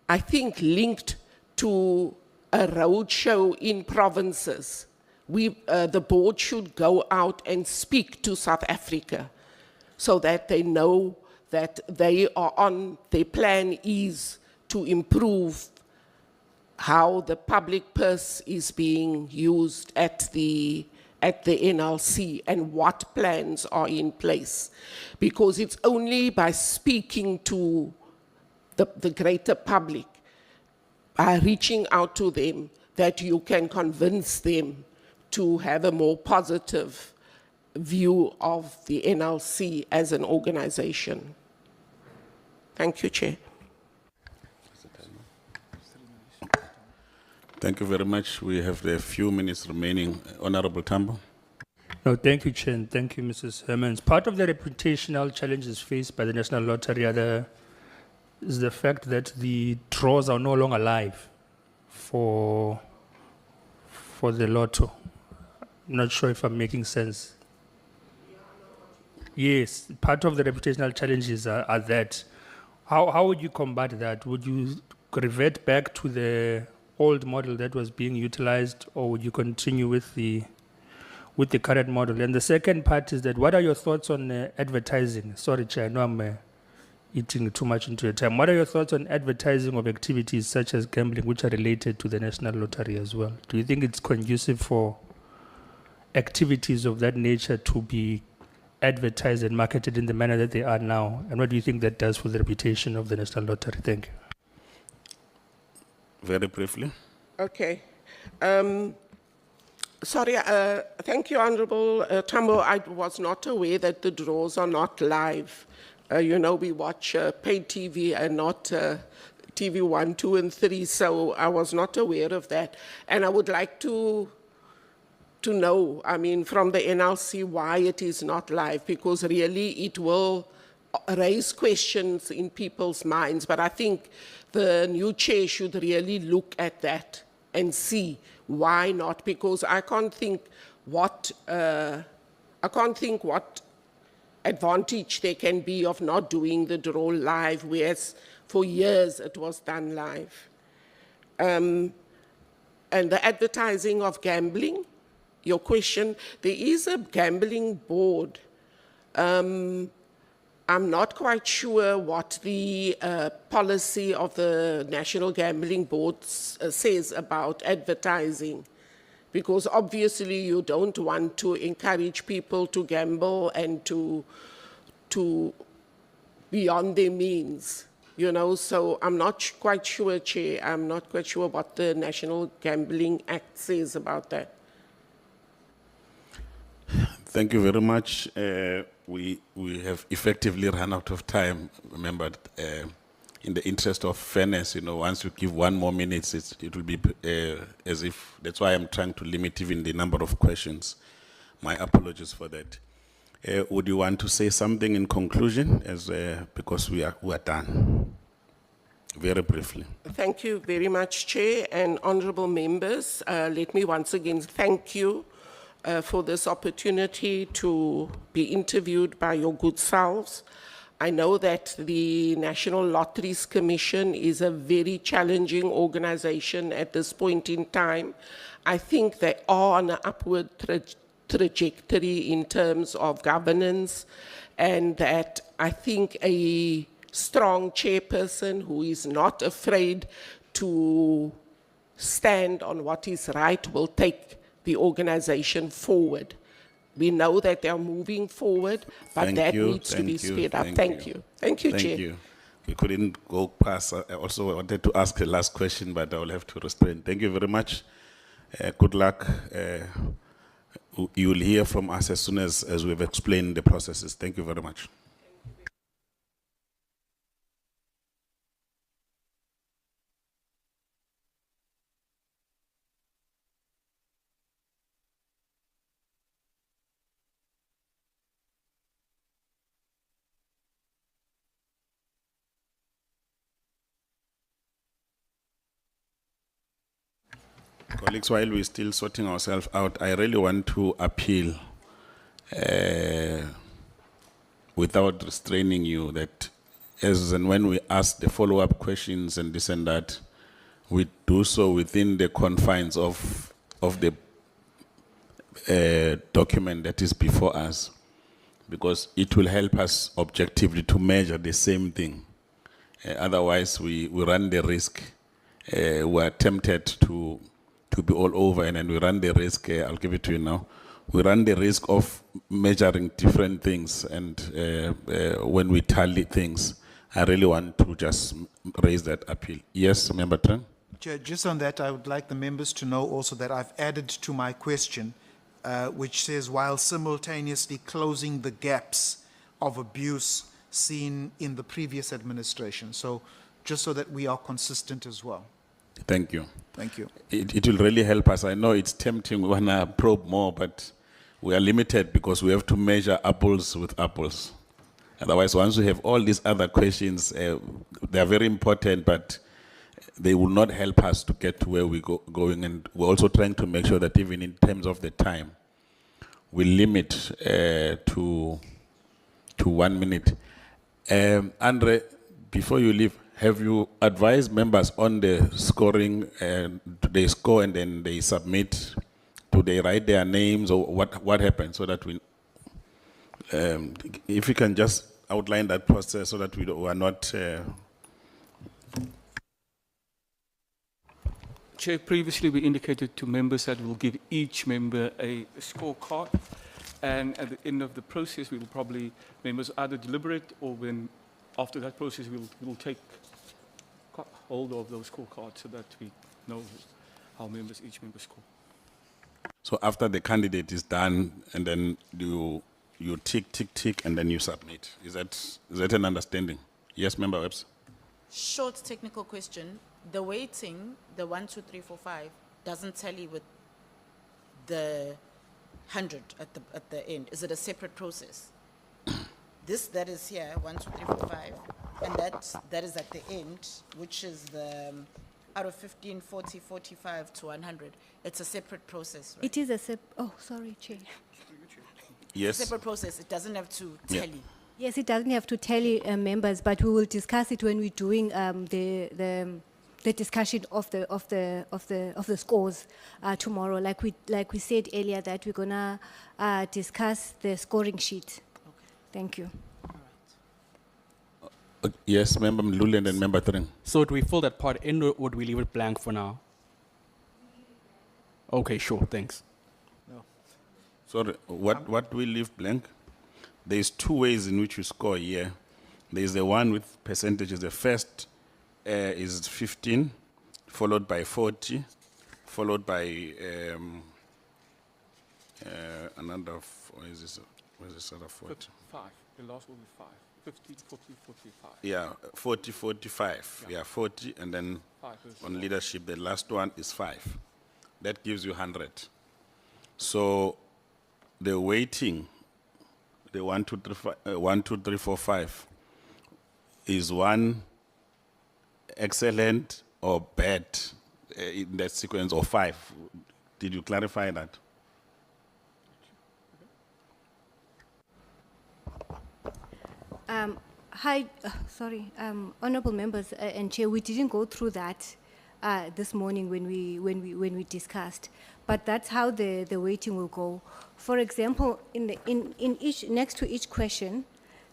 I think linked to a roadshow in provinces, the board should go out and speak to South Africa so that they know that they are on, their plan is to improve how the public purse is being used at the NLC and what plans are in place. Because it's only by speaking to the greater public, by reaching out to them, that you can convince them to have a more positive view of the NLC as an organization. Thank you, Chair. Thank you very much. We have a few minutes remaining. Honorable Tambo. No, thank you, Chair, and thank you, Mrs. Hermans. Part of the reputational challenges faced by the National Lottery is the fact that the draws are no longer live for the lotto. I'm not sure if I'm making sense. Yes, part of the reputational challenges are that. How would you combat that? Would you revert back to the old model that was being utilized, or would you continue with the with the current model? And the second part is that what are your thoughts on advertising? Sorry, Chair, I know I'm eating too much into your time. What are your thoughts on advertising of activities such as gambling, which are related to the National Lottery as well? Do you think it's conducive for activities of that nature to be advertised and marketed in the manner that they are now? And what do you think that does for the reputation of the National Lottery? Thank you. Very briefly. Okay. Sorry, thank you, Honorable Tambo. I was not aware that the draws are not live. You know, we watch paid TV and not TV 1, 2, and 3, so I was not aware of that. And I would like to know, I mean, from the NLC, why it is not live, because really it will raise questions in people's minds. But I think the new chair should really look at that and see why not, because I can't think what advantage there can be of not doing the draw live, whereas for years it was done live. And the advertising of gambling, your question, there is a gambling board. I'm not quite sure what the policy of the National Gambling Board says about advertising, because obviously you don't want to encourage people to gamble and to beyond their means, you know. So I'm not quite sure, Chair, I'm not quite sure what the National Gambling Act says about that. Thank you very much. We have effectively run out of time. Remember, in the interest of fairness, you know, once you give 1 more minute, it will be as if, that's why I'm trying to limit even the number of questions. My apologies for that. Would you want to say something in conclusion, because we are done? Very briefly. Thank you very much, Chair and honourable members. Let me once again thank you for this opportunity to be interviewed by your good selves. I know that the National Lotteries Commission is a very challenging organization at this point in time. I think they are on an upward trajectory in terms of governance, and that I think a strong chairperson who is not afraid to stand on what is right will take the organization forward. We know that they are moving forward, but that needs to be sped up. Thank you. Thank you, Chair. Thank you. We couldn't go past. I also wanted to ask the last question, but I will have to restrain. Thank you very much. Good luck. You will hear from us as soon as we've explained the processes. Thank you very much. Colleagues, while we're still sorting ourselves out, I really want to appeal, without restraining you, that as and when we ask the follow-up questions and this and that, we do so within the confines of the document that is before us, because it will help us objectively to measure the same thing. Otherwise, we run the risk. We are tempted to be all over, and then we run the risk, I'll give it to you now, we run the risk of measuring different things, and when we tally things, I really want to just raise that appeal. Yes, Member Tran? Chair, just on that, I would like the members to know also that I've added to my question, which says, while simultaneously closing the gaps of abuse seen in the previous administration. So just so that we are consistent as well. Thank you. Thank you. It will really help us. I know it's tempting, we want to probe more, but we are limited because we have to measure apples with apples. Otherwise, once we have all these other questions, they are very important, but they will not help us to get to where we're going. And we're also trying to make sure that even in terms of the time, we limit to 1 minute. Andre, before you leave, have you advised members on the scoring, they score and then they submit do they write their names or what happens so that we, if you can just outline that process so that we are not, Chair, previously we indicated to members that we'll give each member a scorecard, and at the end of the process, we will probably, members either deliberate or when, after that process, we'll take hold of those scorecards so that we know how members, each member score. so after the candidate is done and then you tick, and then you submit. Is that an understanding? Yes, Member Webster? Short technical question. The weighting, the 1, 2, 3, 4, 5, doesn't tally with the 100 at the end. Is it a separate process? That is here, 1, 2, 3, 4, 5, and that is at the end, which is the out of 15, 40, 45 to 100. It's a separate process, right? It is a oh, sorry, Chair. Yes. Separate process. It doesn't have to Yeah. tally. Yes, it doesn't have to tally members, but we will discuss it when we're doing the discussion of the scores tomorrow. Like we said earlier, that we're gonna discuss the scoring sheet. Thank you. Yes, Member Mluli and then Member Tring. So do we fill that part in or do we leave it blank for now? Okay, sure, thanks. Sorry, what do we leave blank? There's two ways in which you score here. There's the one with percentages. The first is 15, followed by 40, followed by another, where's this other 40? 5. The last will be 5. 50, 40, 45. Yeah, 40, 45. Yeah, 40, and then 5 is on leadership, the last one is 5. That gives you 100. So the weighting, the 1, 2, 3, 4, 5, is 1 excellent or bad in that sequence, or 5. Did you clarify that? Hi, honourable members and Chair, we didn't go through that this morning when we discussed, but that's how the weighting will go. For example, in each, next to each question,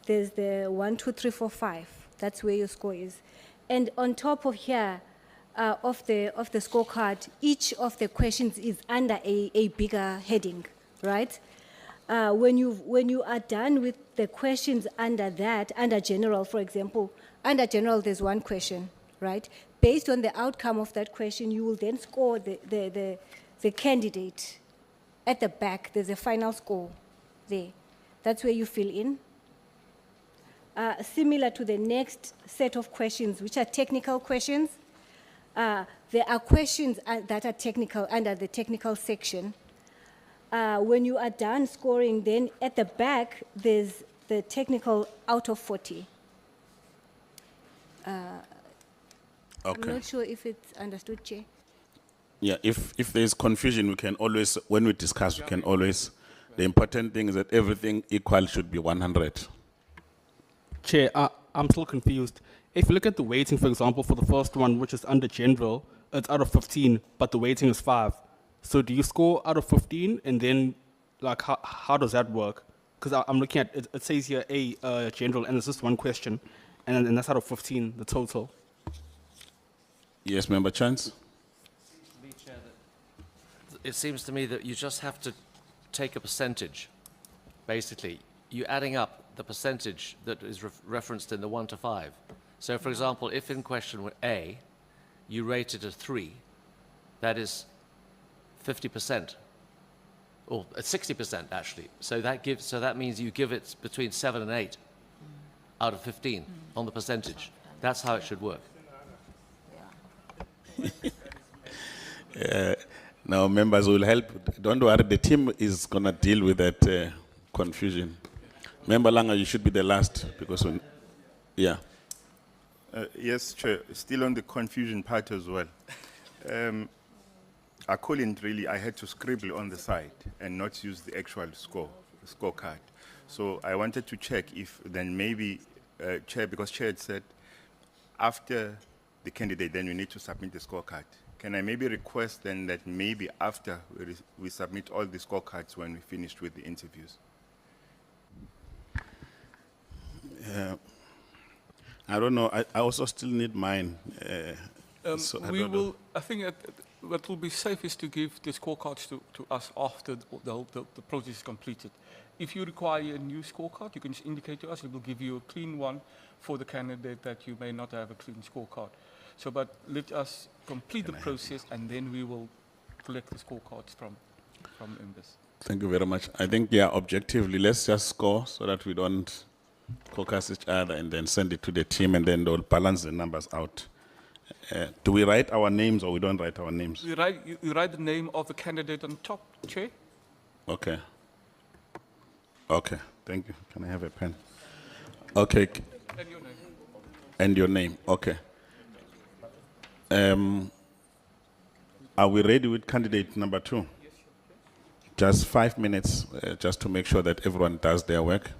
there's the 1, 2, 3, 4, 5. That's where your score is, and on top of here, of the scorecard, each of the questions is under a bigger heading, right? When you are done with the questions under that, under general, for example, under general there's one question, right? Based on the outcome of that question, you will then score the candidate. At the back, there's a final score there. That's where you fill in. Similar to the next set of questions, which are technical questions. There are questions that are technical under the technical section. When you are done scoring, then at the back, there's the technical out of 40. Okay. I'm not sure if it's understood, Chair. Yeah, if there's confusion, we can always, when we discuss, we can always, the important thing is that everything equal should be 100. Chair, I'm still confused. If you look at the weighting, for example, for the first one, which is under general, it's out of 15, but the weighting is 5. So do you score out of 15, and then, like, how does that work? Because I'm looking at, it says here A, general, and it's just one question, and that's out of 15, the total. Yes, Member Chance? It seems to me that you just have to take a percentage, basically. You're adding up the percentage that is referenced in the 1 to 5. So, for example, if in question A, you rated a 3, that is 50%, or 60% actually. So that means you give it between 7 and 8 out of 15 on the percentage. That's how it should work. Now, members will help. Don't worry, the team is going to deal with that confusion. Member Langa, you should be the last, because when, yeah. Yes, Chair. Still on the confusion part as well. I couldn't really, I had to scribble on the side and not use the actual scorecard. So I wanted to check if then maybe, Chair, because Chair had said after the candidate, then you need to submit the scorecard. Can I maybe request then that maybe after we submit all the scorecards when we finished with the interviews? I don't know. I also still need mine. So I We don't know. will, I think what will be safe is to give the scorecards to us after the process is completed. If you require a new scorecard, you can just indicate to us. We will give you a clean one for the candidate that you may not have a clean scorecard. So, but let us complete the process and then we will collect the scorecards from members. Thank you very much. I think, yeah, objectively, let's just score so that we don't caucus each other and then send it to the team and then they'll balance the numbers out. Do we write our names or we don't write our names? You write the name of the candidate on top, Chair. Okay. Okay, thank you. Can I have a pen? Okay. And your name. And your name, okay. Are we ready with candidate number 2? Just 5 minutes, just to make sure that everyone does their work.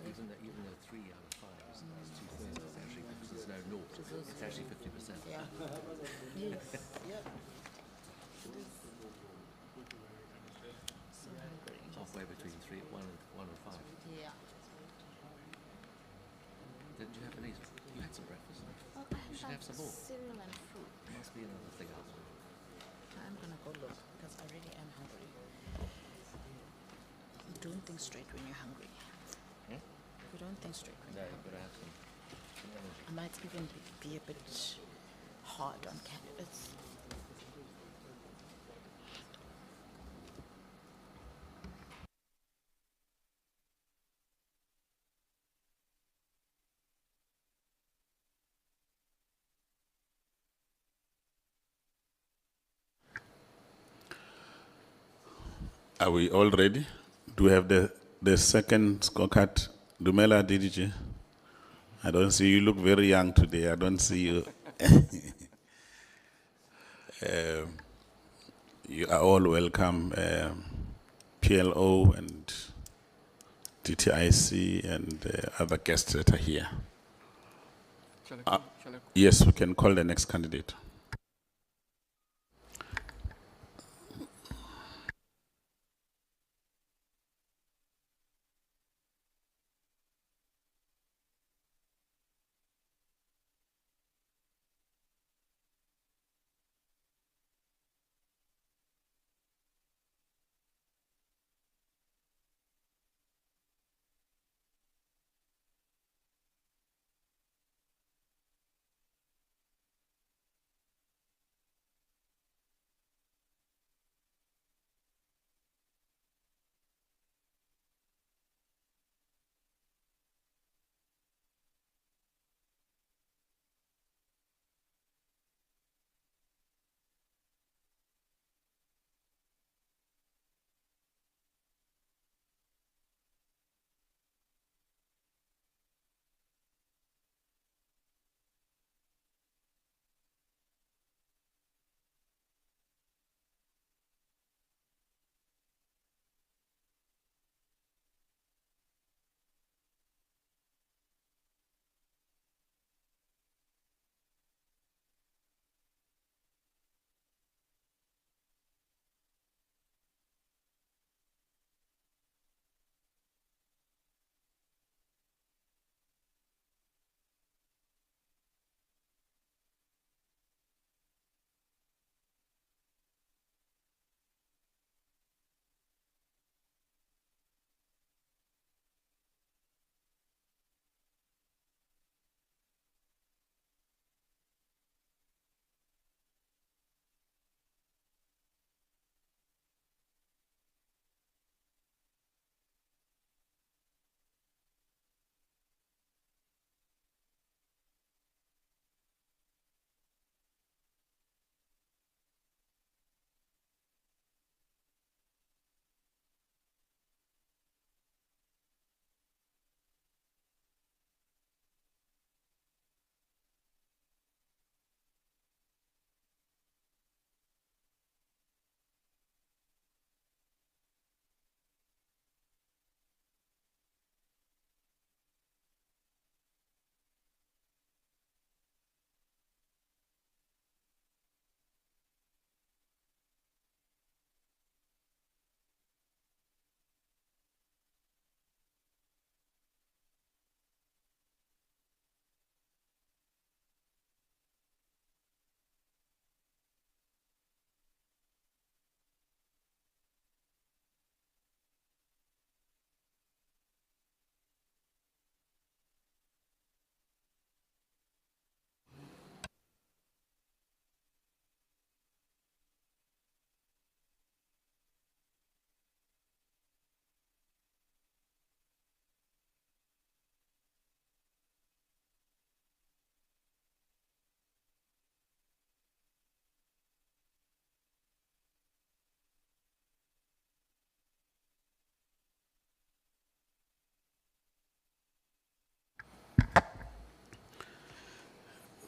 Even though 3 out of 5 is 2/3, it's actually, there's no naught, it's actually 50%. Yeah. Yes, yeah. Halfway between 1 and 5. Yeah. Didn't you have any? You had some breakfast. You should have some more. Cereal and fruit. Must be another thing else. I'm gonna go look because I really am hungry. You don't think straight when you're hungry. You don't think straight when No, you're you've got to have some. hungry. I might even be a bit hard on candidates. Are we all ready? Do we have the second scorecard? Dumela DDG? I don't see you. Look very young today. I don't see you. You are all welcome. PLO and TTIC and other guests that are here. Shall I Yes, we can call the next candidate.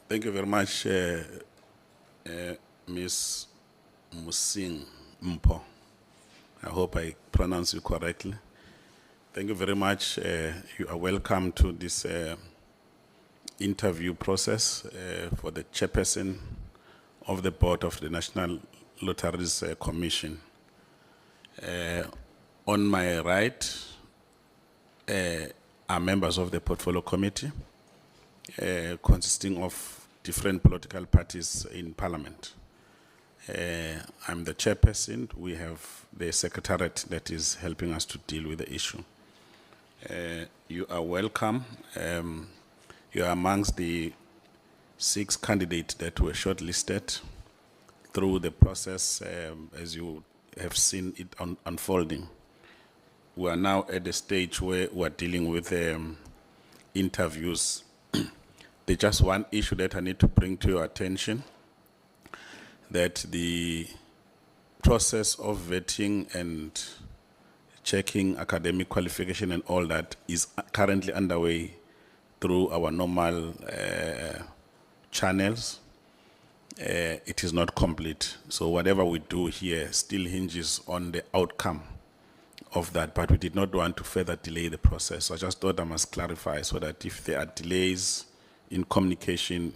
Thank you very much, Ms. Musing Mpo. I hope I pronounce you correctly. Thank you very much. You are welcome to this interview process for the chairperson of the board of the National Lotteries Commission. On my right are members of the portfolio committee, consisting of different political parties in parliament. I'm the chairperson. We have the secretariat that is helping us to deal with the issue. You are welcome. You are amongst the 6 candidates that were shortlisted through the process, as you have seen it unfolding. We are now at the stage where we are dealing with interviews. There's just one issue that I need to bring to your attention, that the process of vetting and checking academic qualification and all that is currently underway through our normal channels. It is not complete. So whatever we do here still hinges on the outcome of that, but we did not want to further delay the process. So I just thought I must clarify so that if there are delays in communication,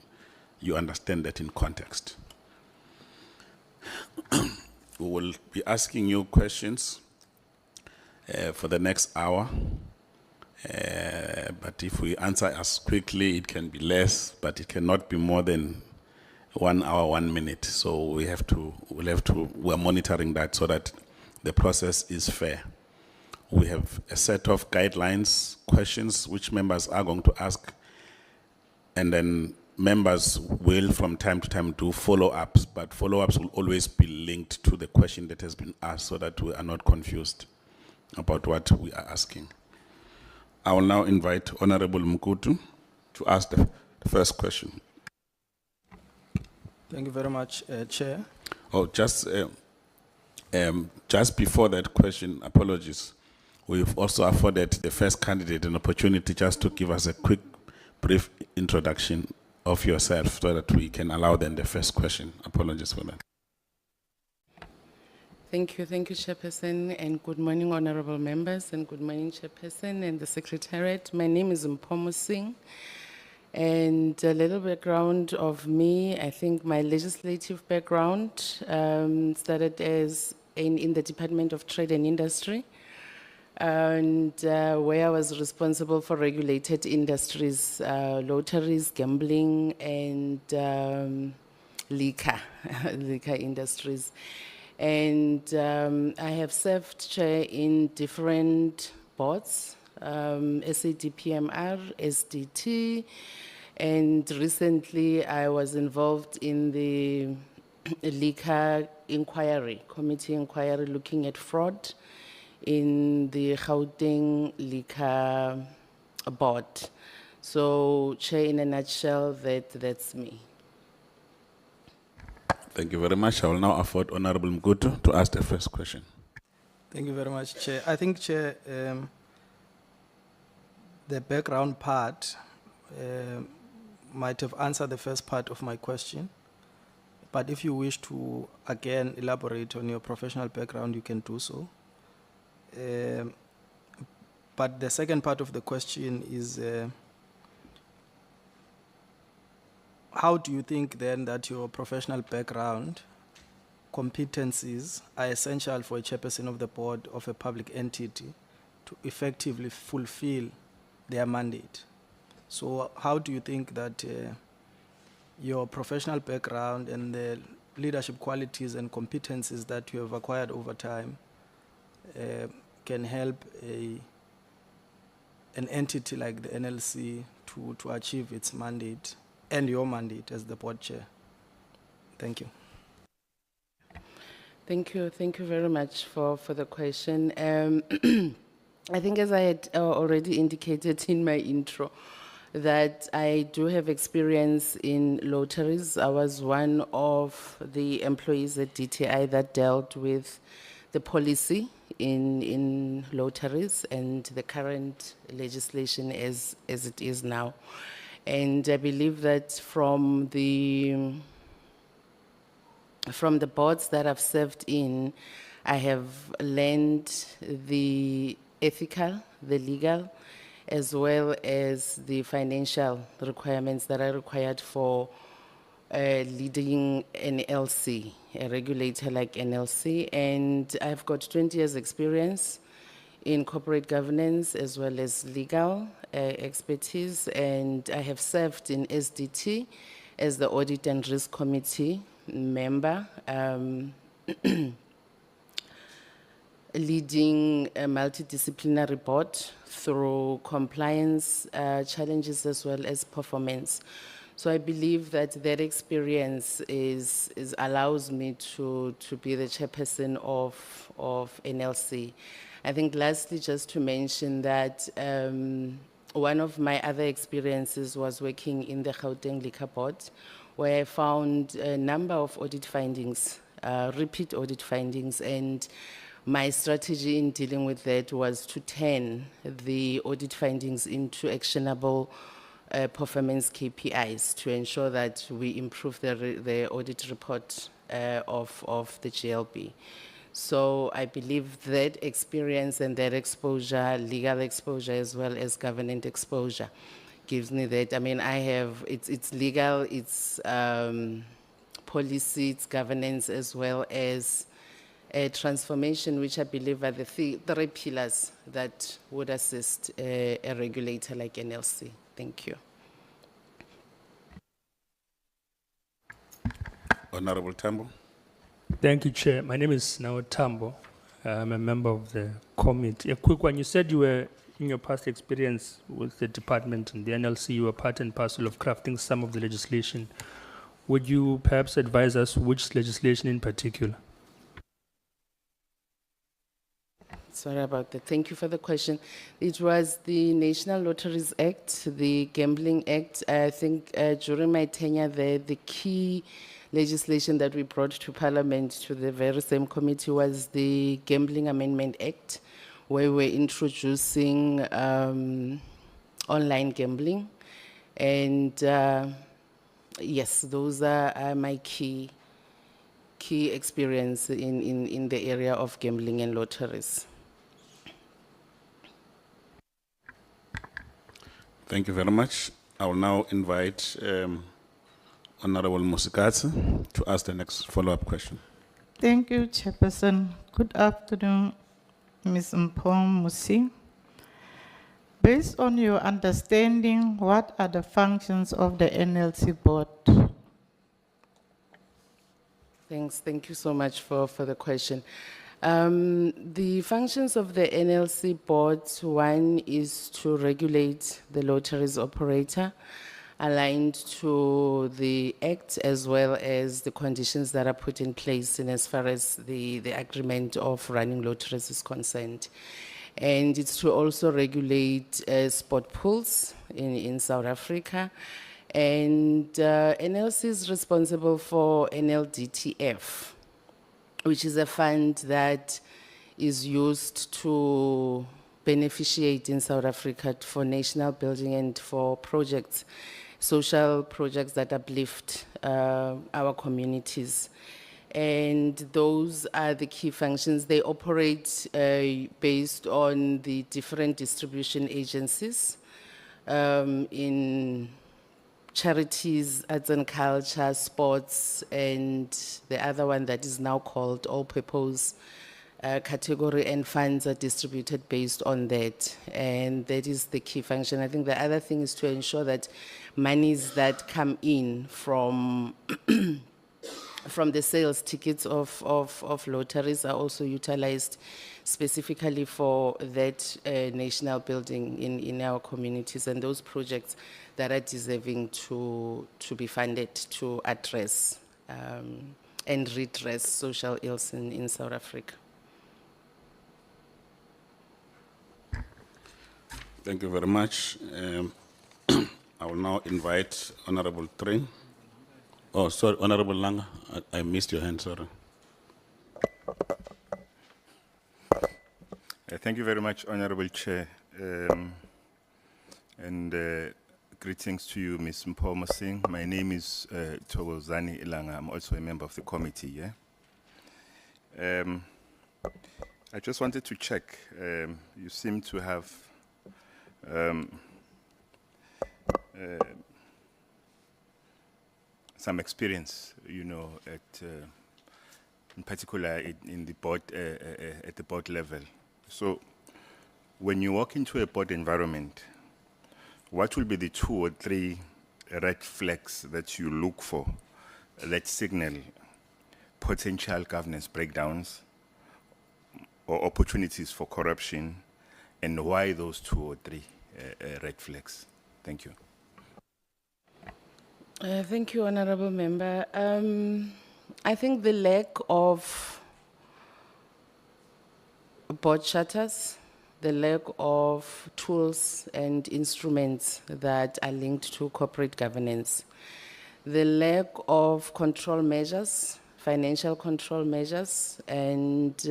you understand that in context. We will be asking you questions for the next hour. But if we answer as quickly, it can be less, but it cannot be more than 1 hour, 1 minute. So we're monitoring that so that the process is fair. We have a set of guidelines, questions which members are going to ask, and then members will from time to time do follow-ups, but follow-ups will always be linked to the question that has been asked so that we are not confused about what we are asking. I will now invite Honorable Mkutu to ask the first question. Thank you very much, Chair. Oh, just before that question, apologies. We've also afforded the first candidate an opportunity just to give us a quick, brief introduction of yourself so that we can allow them the first question. Apologies for that. Thank you, Chairperson, and good morning, honorable members, and good morning, Chairperson and the Secretariat. My name is Mpomo Singh, and a little background of me. I think my legislative background started as in the Department of Trade and Industry, and where I was responsible for regulated industries, lotteries, gambling, and liquor industries. And I have served chair in different boards, SADPMR, SDT, and recently I was involved in the liquor inquiry, committee inquiry looking at fraud in the Gauteng Liquor Board. So, Chair, in a nutshell, that's me. Thank you very much. I will now afford Honorable Mkutu to ask the first question. Thank you very much, Chair. I think, Chair, the background part might have answered the first part of my question. But if you wish to, again, elaborate on your professional background, you can do so. But the second part of the question is, how do you think then that your professional background, competencies are essential for a chairperson of the board of a public entity to effectively fulfill their mandate? So how do you think that your professional background and the leadership qualities and competencies that you have acquired over time can help an entity like the NLC to achieve its mandate and your mandate as the board chair? Thank you. Thank you very much for the question. I think as I had already indicated in my intro, that I do have experience in lotteries. I was one of the employees at DTI that dealt with the policy in lotteries and the current legislation as it is now. And I believe that from the boards that I've served in, I have learned the ethical, the legal, as well as the financial requirements that are required for leading NLC, a regulator like NLC. And I've got 20 years experience in corporate governance as well as legal expertise. And I have served in SDT as the Audit and Risk Committee member, leading a multidisciplinary board through compliance challenges as well as performance. So I believe that experience allows me to be the chairperson of NLC. I think lastly, just to mention that one of my other experiences was working in the Gauteng Liquor Board, where I found a number of audit findings, repeat audit findings, and my strategy in dealing with that was to turn the audit findings into actionable performance KPIs to ensure that we improve the audit report of the GLB. So I believe that experience and that exposure, legal exposure as well as governance exposure, gives me that. I mean, I have, it's legal, it's policy, it's governance, as well as transformation, which I believe are the three pillars that would assist a regulator like NLC. Thank you. Honorable Tambo. Thank you, Chair. My name is Nao Tambo. I'm a member of the committee. A quick one. You said you were, in your past experience with the department and the NLC, you were part and parcel of crafting some of the legislation. Would you perhaps advise us which legislation in particular? Sorry about that. Thank you for the question. It was the National Lotteries Act, the Gambling Act. I think during my tenure there, the key legislation that we brought to Parliament, to the very same committee, was the Gambling Amendment Act, where we're introducing online gambling. And yes, those are my key experience in the area of gambling and lotteries. Thank you very much. I will now invite Honorable Musikatsi to ask the next follow-up question. Thank you, Chairperson. Good afternoon, Ms. Musi. Based on your understanding, what are the functions of the NLC board? Thanks. Thank you so much for the question. The functions of the NLC board, one is to regulate the lotteries operator, aligned to the Act as well as the conditions that are put in place in as far as the agreement of running lotteries is concerned. And it's to also regulate sport pools in South Africa. And NLC is responsible for NLDTF, which is a fund that is used to beneficiate in South Africa for national building and for projects, social projects that uplift our communities. And those are the key functions. They operate based on the different distribution agencies in charities, arts and culture, sports, and the other one that is now called all-purpose category, and funds are distributed based on that. And that is the key function. I think the other thing is to ensure that monies that come in from from the sales tickets of lotteries are also utilized specifically for that national building in our communities, and those projects that are deserving to be funded to address and redress social ills in South Africa. Thank you very much. I will now invite Honorable Train. Oh, sorry, Honorable Langa. I missed your hand, sorry. Thank you very much, Honorable Chair. And Greetings to you, Ms. Mpoma Singh. My name is Togozani Ilanga. I'm also a member of the committee. Yeah. I just wanted to check. You seem to have some experience, you know, at in particular in the board at the board level. So, when you walk into a board environment, what will be the 2 or 3 red flags that you look for that signal potential governance breakdowns or opportunities for corruption, and why those 2 or 3 red flags? Thank you. Thank you, Honorable Member. I think the lack of board charters, the lack of tools and instruments that are linked to corporate governance, the lack of control measures, financial control measures, and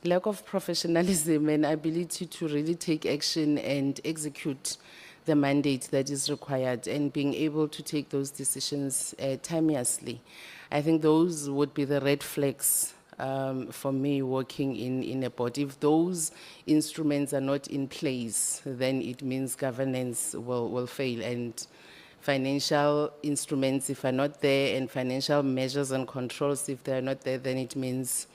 lack of professionalism and ability to really take action and execute the mandate that is required, and being able to take those decisions timeously. I think those would be the red flags for me working in a board. If those instruments are not in place, then it means governance will fail. And financial instruments, if are not there, and financial measures and controls, if they're not there, then it means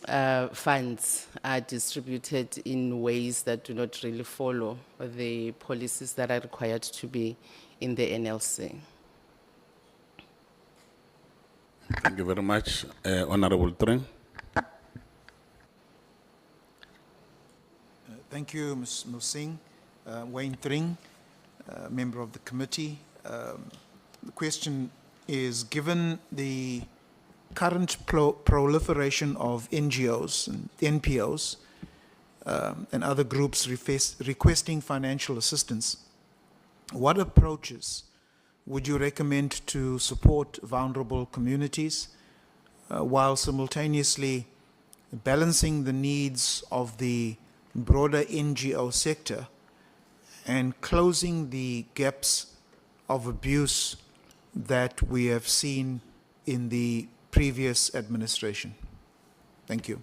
funds are distributed in ways that do not really follow the policies that are required to be in the NLC. Thank you very much, Honorable Tring. Thank you, Ms. Musing. Wayne Tring, member of the committee. The question is, given the current proliferation of NGOs and NPOs and other groups requesting financial assistance, what approaches would you recommend to support vulnerable communities while simultaneously balancing the needs of the broader NGO sector and closing the gaps of abuse that we have seen in the previous administration? Thank you.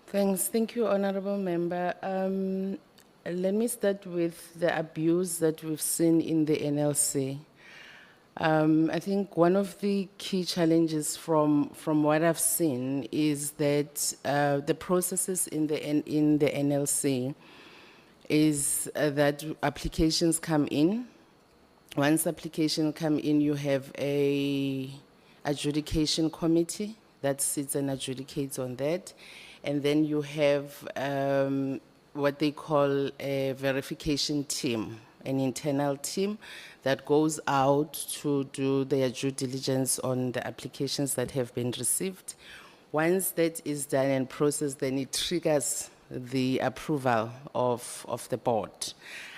Thanks. Thank you, Honorable Member. Let me start with the abuse that we've seen in the NLC. I think one of the key challenges from what I've seen is that the processes in the NLC is that applications come in. Once applications come in, you have a adjudication committee that sits and adjudicates on that, and then you have what they call a verification team, an internal team that goes out to do their due diligence on the applications that have been received. Once that is done and processed, then it triggers the approval of the board.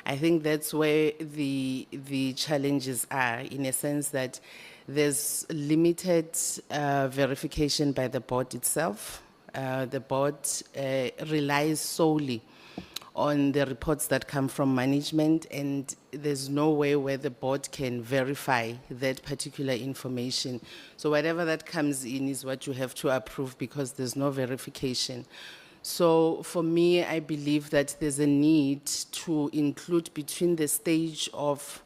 I think that's where the challenges are, in a sense that there's limited verification by the board itself. The board relies solely on the reports that come from management, and there's no way where the board can verify that particular information. So whatever that comes in is what you have to approve, because there's no verification. So for me, I believe that there's a need to include, between the stage of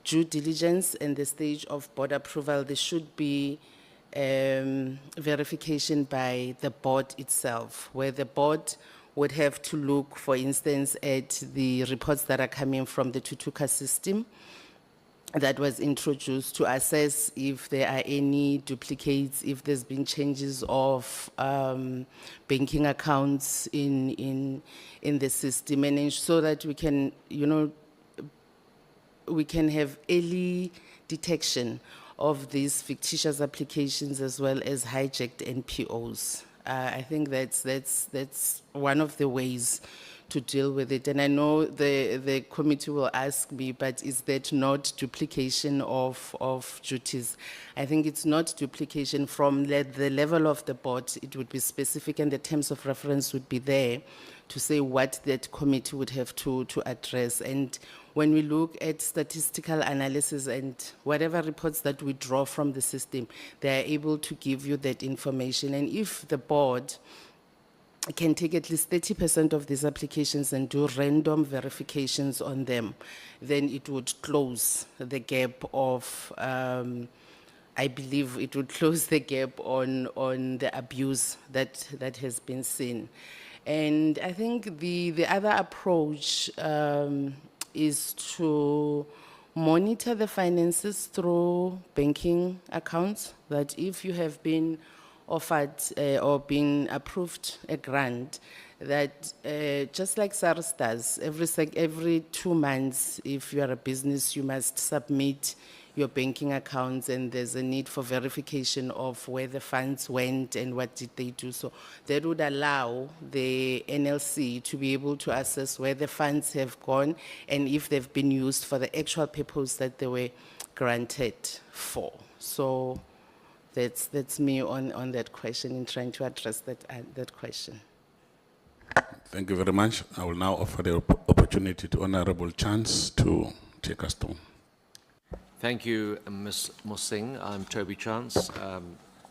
due diligence and the stage of board approval, there should be verification by the board itself, where the board would have to look, for instance, at the reports that are coming from the Tutuka system that was introduced, to assess if there are any duplicates, if there's been changes of banking accounts in the system, and ensure that we can, we can have early detection of these fictitious applications as well as hijacked NPOs. I think that's one of the ways to deal with it. And I know the committee will ask me, but is that not duplication of duties? I think it's not duplication from the level of the board. It would be specific and the terms of reference would be there to say what that committee would have to address. And when we look at statistical analysis and whatever reports that we draw from the system, they are able to give you that information. And if the board can take at least 30% of these applications and do random verifications on them, then it would close the gap of, I believe it would close the gap on the abuse that has been seen. And I think the other approach is to monitor the finances through banking accounts, that if you have been offered or been approved a grant, that just like SARS does, every 2 months, if you are a business, you must submit your banking accounts, and there's a need for verification of where the funds went and what did they do. So that would allow the NLC to be able to assess where the funds have gone and if they've been used for the actual purpose that they were granted for. So that's me on that question, in trying to address that question. Thank you very much. I will now offer the opportunity to Honorable Chance to take us through. Thank you, Ms. Musing. I'm Toby Chance,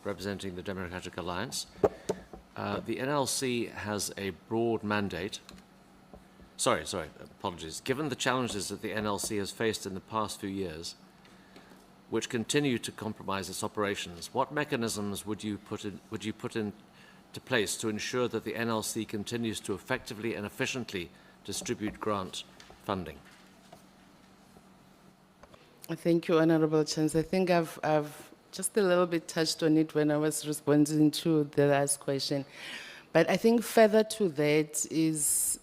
representing the Democratic Alliance. The NLC has a broad mandate. Sorry, apologies. Given the challenges that the NLC has faced in the past few years, which continue to compromise its operations, what mechanisms would you put into place to ensure that the NLC continues to effectively and efficiently distribute grant funding? Thank you, Honorable Chance. I think I've just a little bit touched on it when I was responding to the last question. But I think further to that is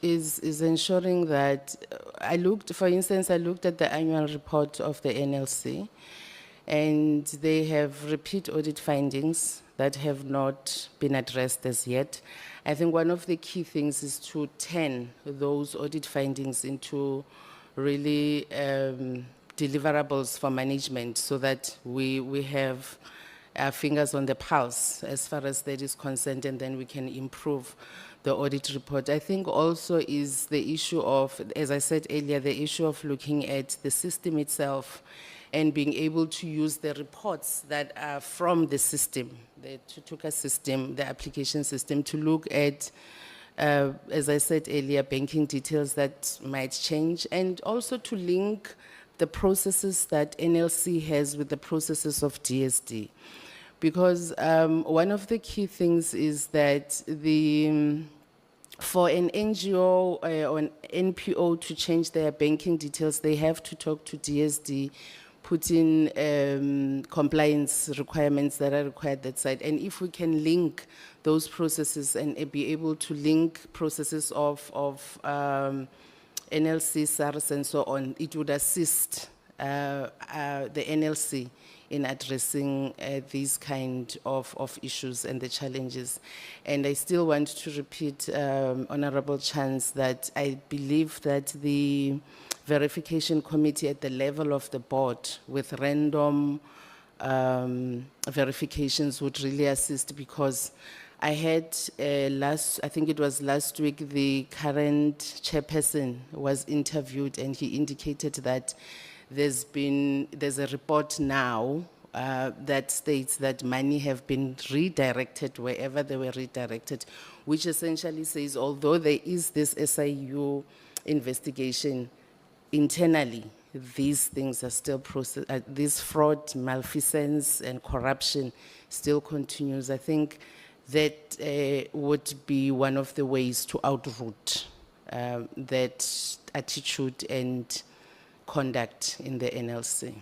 ensuring that for instance, I looked at the annual report of the NLC, and they have repeat audit findings that have not been addressed as yet. I think one of the key things is to turn those audit findings into really deliverables for management, so that we have our fingers on the pulse as far as that is concerned, and then we can improve the audit report. I think also is the issue of, as I said earlier, the issue of looking at the system itself and being able to use the reports that are from the system, the Tutuka system, the application system, to look at as I said earlier, banking details that might change, and also to link the processes that NLC has with the processes of DSD. Because one of the key things is that for an NGO or an NPO to change their banking details, they have to talk to DSD, put in compliance requirements that are required that side. And if we can link those processes and be able to link processes of NLC, SARS, and so on, it would assist the NLC in addressing these kind of issues and the challenges. And I still want to repeat, Honorable Chance, that I believe that the verification committee at the level of the board with random verifications would really assist, because I had I think it was last week, the current chairperson was interviewed, and he indicated that there's a report now that states that money have been redirected wherever they were redirected, which essentially says, although there is this SIU investigation internally, these things are still processed. This fraud, malfeasance, and corruption still continues. I think that would be one of the ways to outroot that attitude and conduct in the NLC.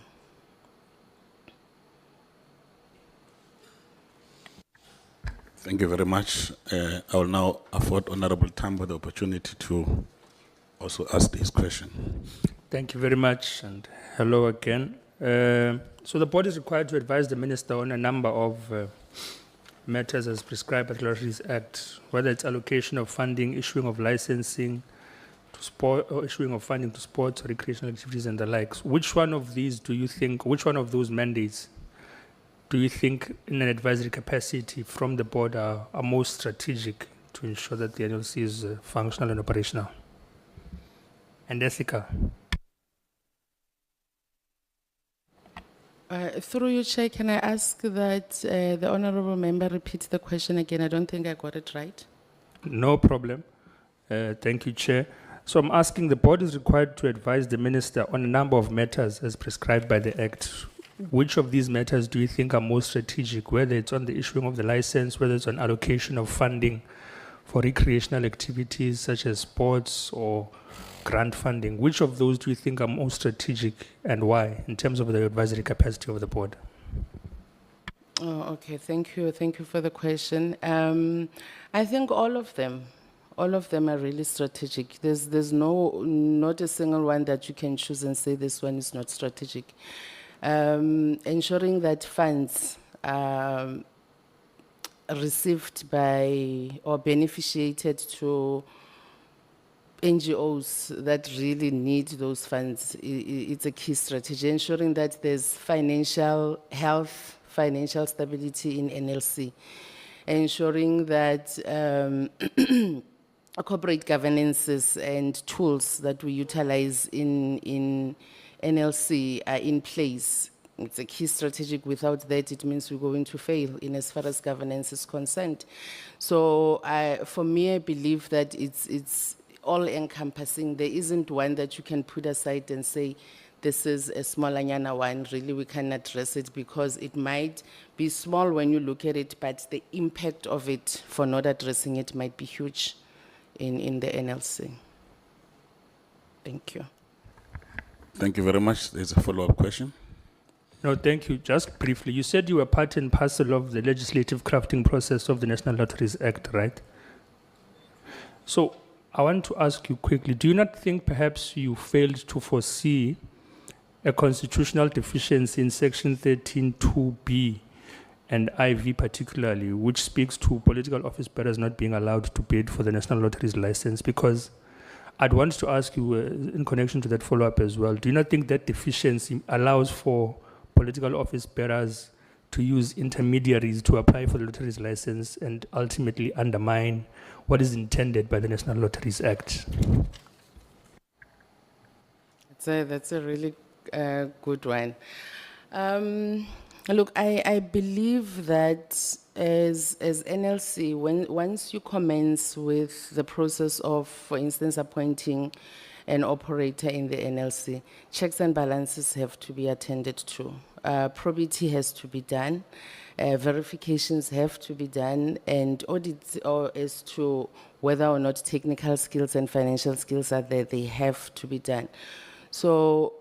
Thank you very much. I will now afford Honorable Tambo the opportunity to also ask his question. Thank you very much, and hello again. So the board is required to advise the minister on a number of matters as prescribed by the Lotteries Act, whether it's allocation of funding, issuing of licensing to sport, or issuing of funding to sports or recreational activities and the likes. Which one of these do you think, which one of those mandates do you think in an advisory capacity from the board are most strategic to ensure that the NLC is functional and operational and ethical? Through you, Chair, can I ask that the honourable member repeat the question again? I don't think I got it right. No problem. Thank you, Chair. So I'm asking, the board is required to advise the minister on a number of matters as prescribed by the Act. Which of these matters do you think are most strategic, whether it's on the issuing of the license, whether it's on allocation of funding for recreational activities such as sports or grant funding? Which of those do you think are most strategic and why in terms of the advisory capacity of the board? Oh, okay, thank you. Thank you for the question. I think all of them are really strategic. There's not a single one that you can choose and say this one is not strategic. Ensuring that funds received by or beneficiated to NGOs that really need those funds, it's a key strategy. Ensuring that there's financial health, financial stability in NLC. Ensuring that corporate governances and tools that we utilize in NLC are in place. It's a key strategic. Without that, it means we're going to fail in as far as governance is concerned. So for me, I believe that it's all-encompassing. There isn't one that you can put aside and say, this is a small anyana one. Really, we can address it because it might be small when you look at it, but the impact of it for not addressing it might be huge in the NLC. Thank you. Thank you very much. There's a follow-up question. No, thank you. Just briefly, you said you were part and parcel of the legislative crafting process of the National Lotteries Act, right? So I want to ask you quickly, do you not think perhaps you failed to foresee a constitutional deficiency in Section 13(2)(b) and IV particularly, which speaks to political office bearers not being allowed to bid for the National Lotteries license? Because I'd want to ask you in connection to that follow-up as well, do you not think that deficiency allows for political office bearers to use intermediaries to apply for the lotteries license and ultimately undermine what is intended by the National Lotteries Act? That's a really good one. Look, I believe that as NLC, once you commence with the process of, for instance, appointing an operator in the NLC, checks and balances have to be attended to. Probity has to be done. Verifications have to be done, and audits as to whether or not technical skills and financial skills are there, they have to be done. So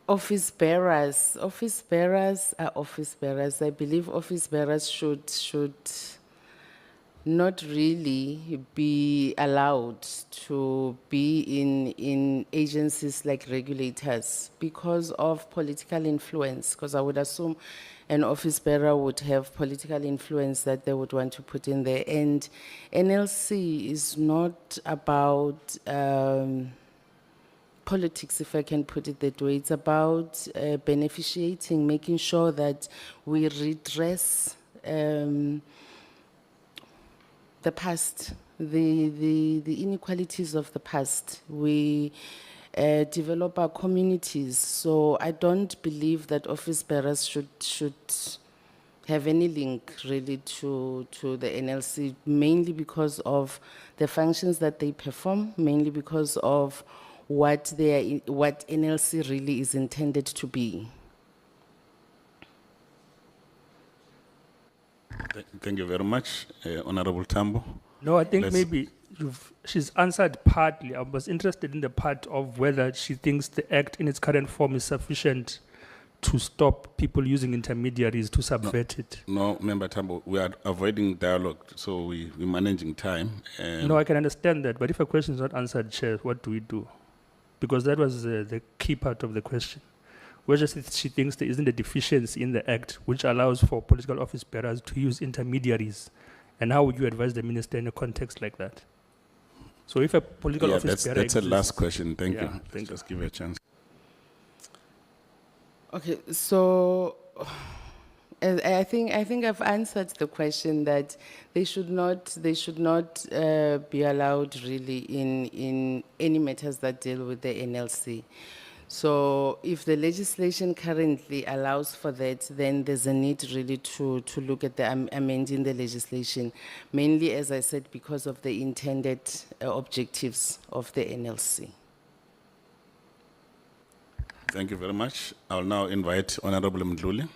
office bearers are office bearers. I believe office bearers should not really be allowed to be in agencies like regulators because of political influence, because I would assume an office bearer would have political influence that they would want to put in there. And NLC is not about politics, if I can put it that way. It's about beneficiating, making sure that we redress the past, the inequalities of the past. We develop our communities. So I don't believe that office bearers should have any link really to the NLC, mainly because of the functions that they perform, mainly because of what NLC really is intended to be. Thank you very much, Honorable Tambo. No, I think Let's- maybe she's answered partly. I was interested in the part of whether she thinks the Act in its current form is sufficient to stop people using intermediaries to subvert it. No, Member Tambo, we are avoiding dialogue, so we're managing time. No, I can understand that, but if a question is not answered, Chair, what do we do? Because that was the key part of the question. whether she thinks there isn't a deficiency in the Act which allows for political office bearers to use intermediaries. And how would you advise the minister in a context like that? So if a political Yeah, office bearer that's a last exists- question. Thank Yeah, you. thank you. Just give her a chance. Okay, so I think I've answered the question that they should not be allowed really in any matters that deal with the NLC. So if the legislation currently allows for that, then there's a need really to look at the amending the legislation, mainly, as I said, because of the intended objectives of the NLC. Thank you very much. I'll now invite Honorable Mdluli.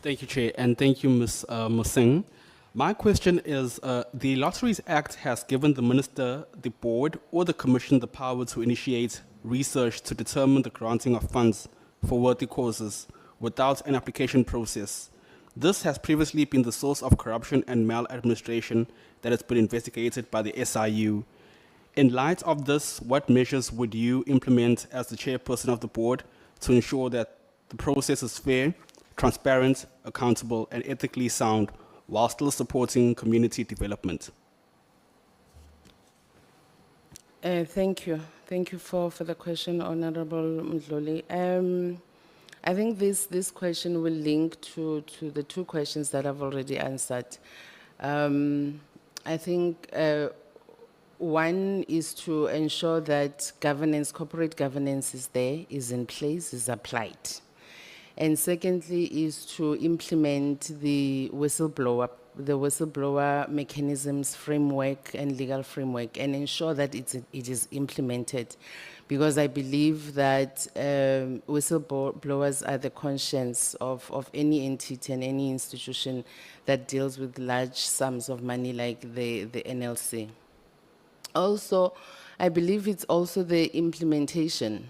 Thank you, Chair, and thank you, Ms. Musing. My question is, the Lotteries Act has given the Minister, the Board, or the Commission the power to initiate research to determine the granting of funds for worthy causes without an application process. This has previously been the source of corruption and maladministration that has been investigated by the SIU. In light of this, what measures would you implement as the chairperson of the board to ensure that the process is fair, transparent, accountable, and ethically sound while still supporting community development? Thank you. Thank you for the question, Honorable Mdluli. I think this question will link to the two questions that I've already answered. I think one is to ensure that governance, corporate governance is there, is in place, is applied. And secondly is to implement the whistleblower mechanisms framework and legal framework and ensure that it is implemented. Because I believe that whistleblowers are the conscience of any entity and any institution that deals with large sums of money like the NLC. Also, I believe it's also the implementation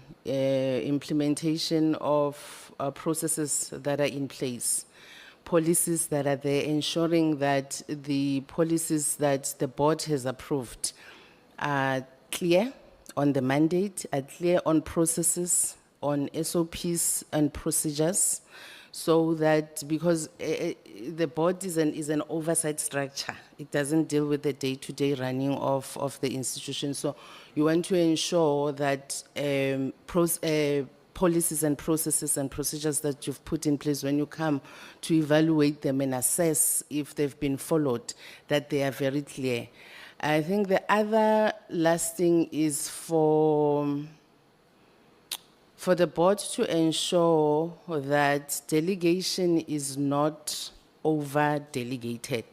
of processes that are in place, policies that are there, ensuring that the policies that the board has approved are clear on the mandate, are clear on processes, on SOPs and procedures, so that because the board is an oversight structure, it doesn't deal with the day-to-day running of the institution. So you want to ensure that policies and processes and procedures that you've put in place when you come to evaluate them and assess if they've been followed, that they are very clear. I think the other last thing is for the board to ensure that delegation is not over-delegated,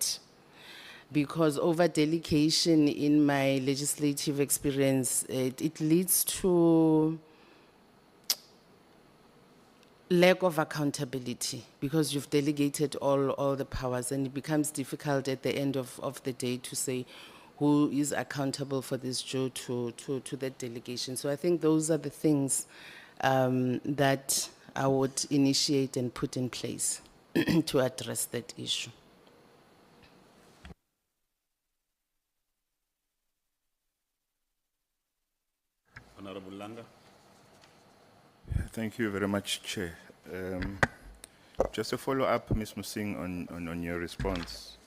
because over-delegation in my legislative experience, it leads to lack of accountability, because you've delegated all the powers, and it becomes difficult at the end of the day to say who is accountable for this due to that delegation. So I think those are the things that I would initiate and put in place to address that issue. Honorable Langa. Thank you very much, Chair. Just to follow up, Ms. Musing, on your response.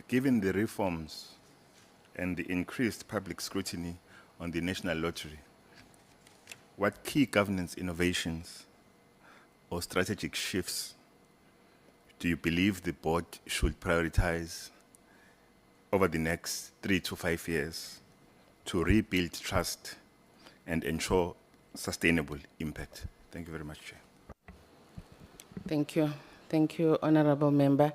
Given the reforms and the increased public scrutiny on the National Lottery, what key governance innovations or strategic shifts do you believe the board should prioritize over the next 3 to 5 years to rebuild trust and ensure sustainable impact? Thank you very much, Chair. Thank you. Thank you, Honorable Member.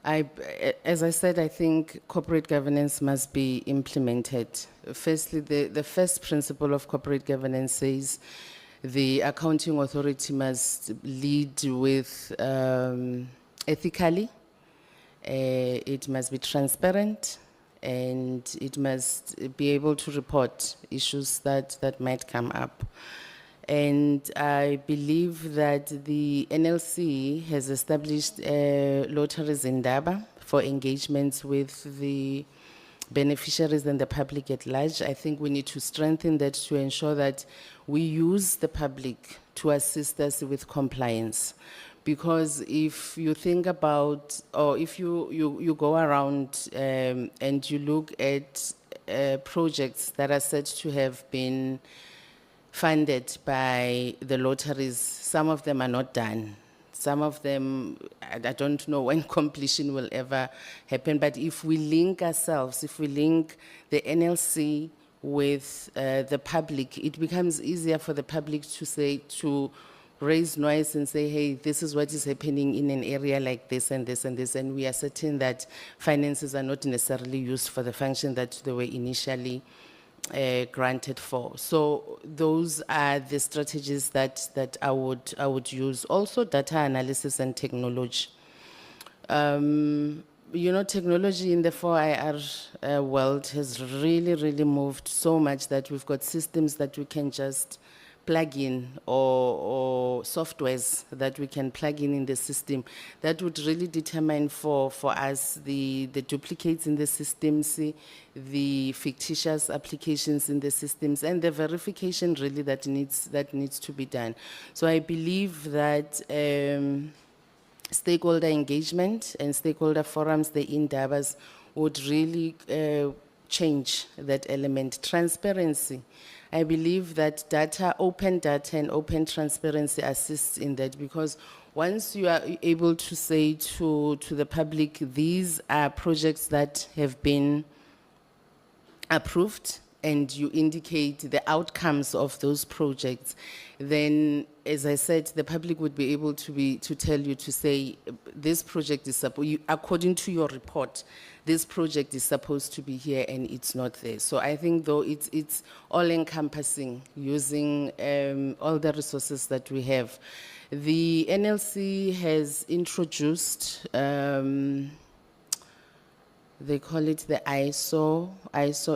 As I said, I think corporate governance must be implemented. Firstly, the first principle of corporate governance says the accounting authority must lead with ethically, it must be transparent, and it must be able to report issues that might come up. And I believe that the NLC has established lotteries in Daba for engagements with the beneficiaries and the public at large. I think we need to strengthen that to ensure that we use the public to assist us with compliance. Because if you think about, or if you go around and you look at projects that are said to have been funded by the lotteries, some of them are not done. Some of them, I don't know when completion will ever happen, but if we link ourselves, if we link the NLC with the public, it becomes easier for the public to say, to raise noise and say, hey, this is what is happening in an area like this and this and this, and we are certain that finances are not necessarily used for the function that they were initially granted for. So those are the strategies that I would use. Also, data analysis and technology. You know, technology in the 4IR world has really moved so much that we've got systems that we can just plug in, or softwares that we can plug in the system that would really determine for us the duplicates in the systems, the fictitious applications in the systems, and the verification really that needs to be done. So I believe that stakeholder engagement and stakeholder forums, the indabas, would really change that element. Transparency. I believe that open data and open transparency assists in that, because once you are able to say to the public, these are projects that have been approved, and you indicate the outcomes of those projects, then, as I said, the public would be able to tell you, to say, this project is according to your report, this project is supposed to be here and it's not there. So I think, though, it's all-encompassing, using all the resources that we have. The NLC has introduced, they call it the ISO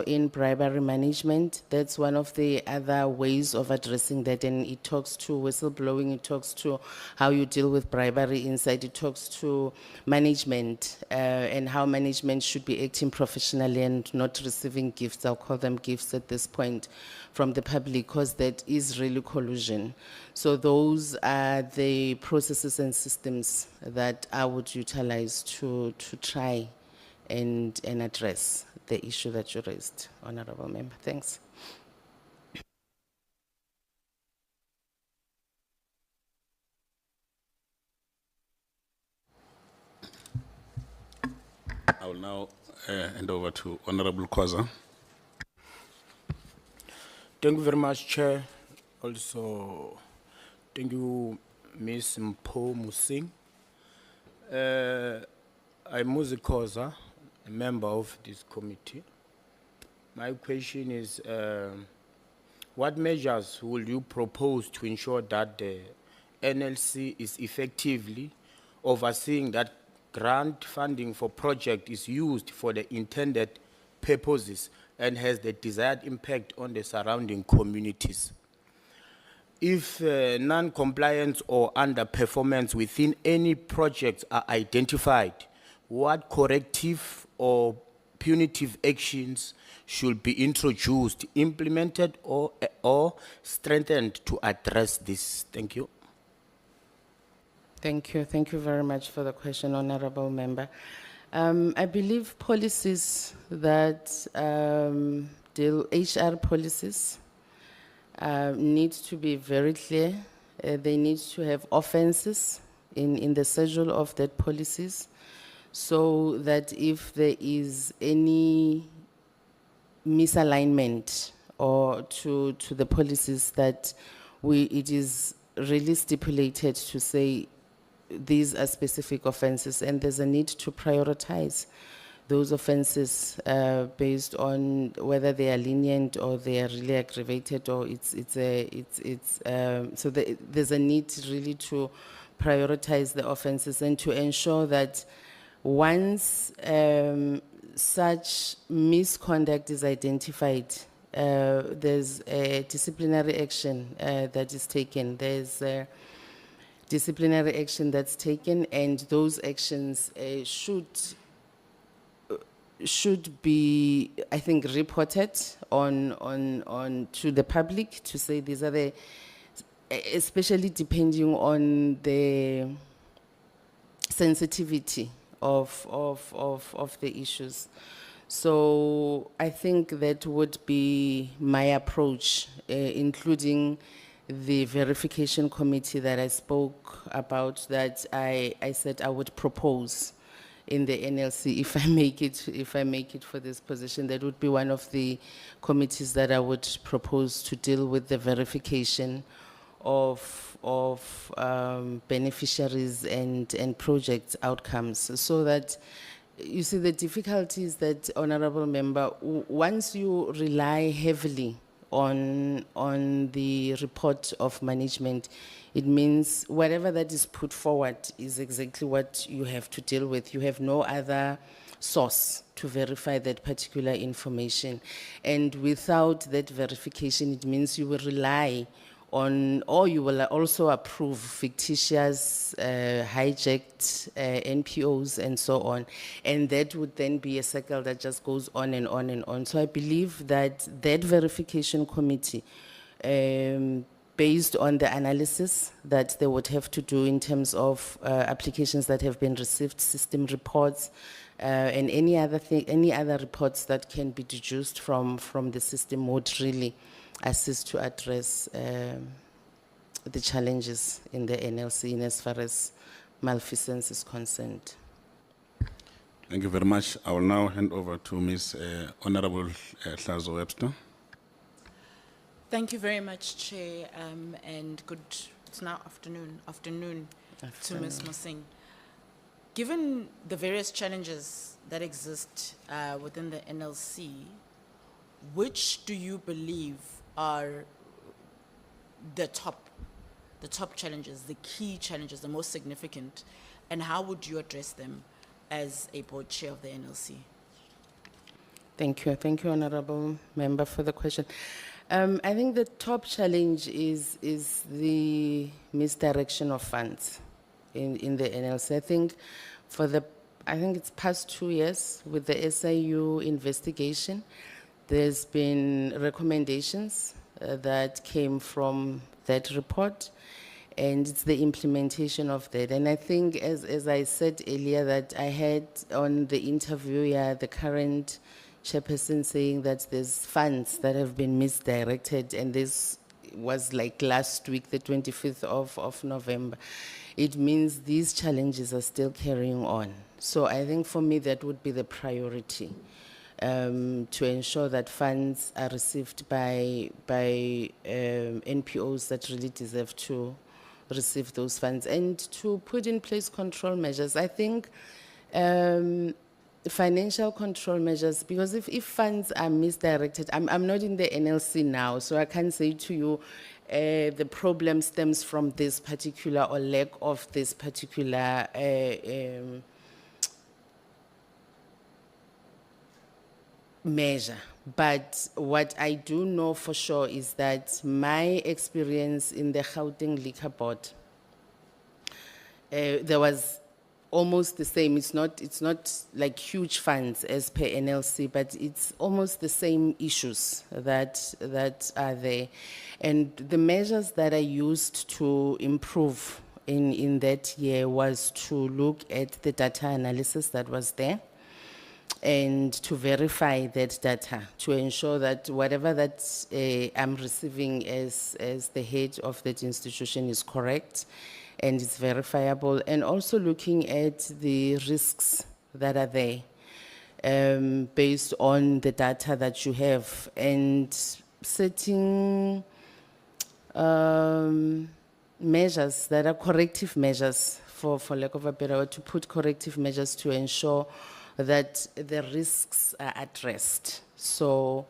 in bribery management. That's one of the other ways of addressing that, and it talks to whistleblowing, it talks to how you deal with bribery inside, it talks to management and how management should be acting professionally and not receiving gifts, I'll call them gifts at this point, from the public, because that is really collusion. So those are the processes and systems that I would utilize to try and address the issue that you raised, Honorable Member. Thanks. I will now hand over to Honorable Khoza. Thank you very much, Chair. Also, thank you, Ms. Mpho Musing. I'm Muzi Khoza, a member of this committee. My question is, what measures will you propose to ensure that the NLC is effectively overseeing that grant funding for project is used for the intended purposes and has the desired impact on the surrounding communities? If non-compliance or underperformance within any projects are identified, what corrective or punitive actions should be introduced, implemented, or strengthened to address this? Thank you. Thank you. Thank you very much for the question, Honorable Member. I believe policies that HR policies need to be very clear. They need to have offenses in the schedule of that policies, so that if there is any misalignment or to the policies, that it is really stipulated to say these are specific offenses, and there's a need to prioritize those offenses based on whether they are lenient or they are really aggravated, or so there's a need really to prioritize the offenses and to ensure that once such misconduct is identified, there's a disciplinary action that is taken. There's disciplinary action that's taken, and those actions should should be, I think, reported on to the public to say these are the, especially depending on the sensitivity of the issues. So I think that would be my approach, including the verification committee that I spoke about, that I said I would propose in the NLC if I make it for this position. That would be one of the committees that I would propose to deal with the verification of beneficiaries and project outcomes, so that you see the difficulties that, honorable member, once you rely heavily on the report of management, it means whatever that is put forward is exactly what you have to deal with. You have no other source to verify that particular information. And without that verification, it means you will rely on, or you will also approve fictitious, hijacked NPOs and so on. And that would then be a cycle that just goes on and on and on. So I believe that that verification committee, based on the analysis that they would have to do in terms of applications that have been received, system reports, and any other reports that can be deduced from the system, would really assist to address the challenges in the NLC in as far as malfeasance is concerned. Thank you very much. I will now hand over to Ms. Honorable Hlazo Webster. Thank you very much, Chair, and it's now afternoon to Ms. Mosing. Given the various challenges that exist within the NLC, which do you believe are the top challenges, the key challenges, the most significant, and how would you address them as a board chair of the NLC? Thank you, honorable member, for the question. I think the top challenge is the misdirection of funds in the NLC. I think it's past 2 years with the SIU investigation, there's been recommendations that came from that report, and it's the implementation of that. And I think, as I said earlier, that I had on the interview, the current chairperson saying that there's funds that have been misdirected, and this was like last week, the 25th of November. It means these challenges are still carrying on. So I think for me that would be the priority. To ensure that funds are received by NPOs that really deserve to receive those funds, and to put in place control measures. I think financial control measures, because if funds are misdirected, I'm not in the NLC now, so I can't say to you the problem stems from this particular or lack of this particular measure. But what I do know for sure is that my experience in the Gauteng Liquor Board, there was almost the same. It's not like huge funds as per NLC, but it's almost the same issues that are there. And the measures that I used to improve in that year was to look at the data analysis that was there, and to verify that data, to ensure that whatever that I'm receiving as the head of that institution is correct and it's verifiable, and also looking at the risks that are there based on the data that you have, and setting measures that are corrective measures, for lack of a better word, to put corrective measures to ensure that the risks are addressed. So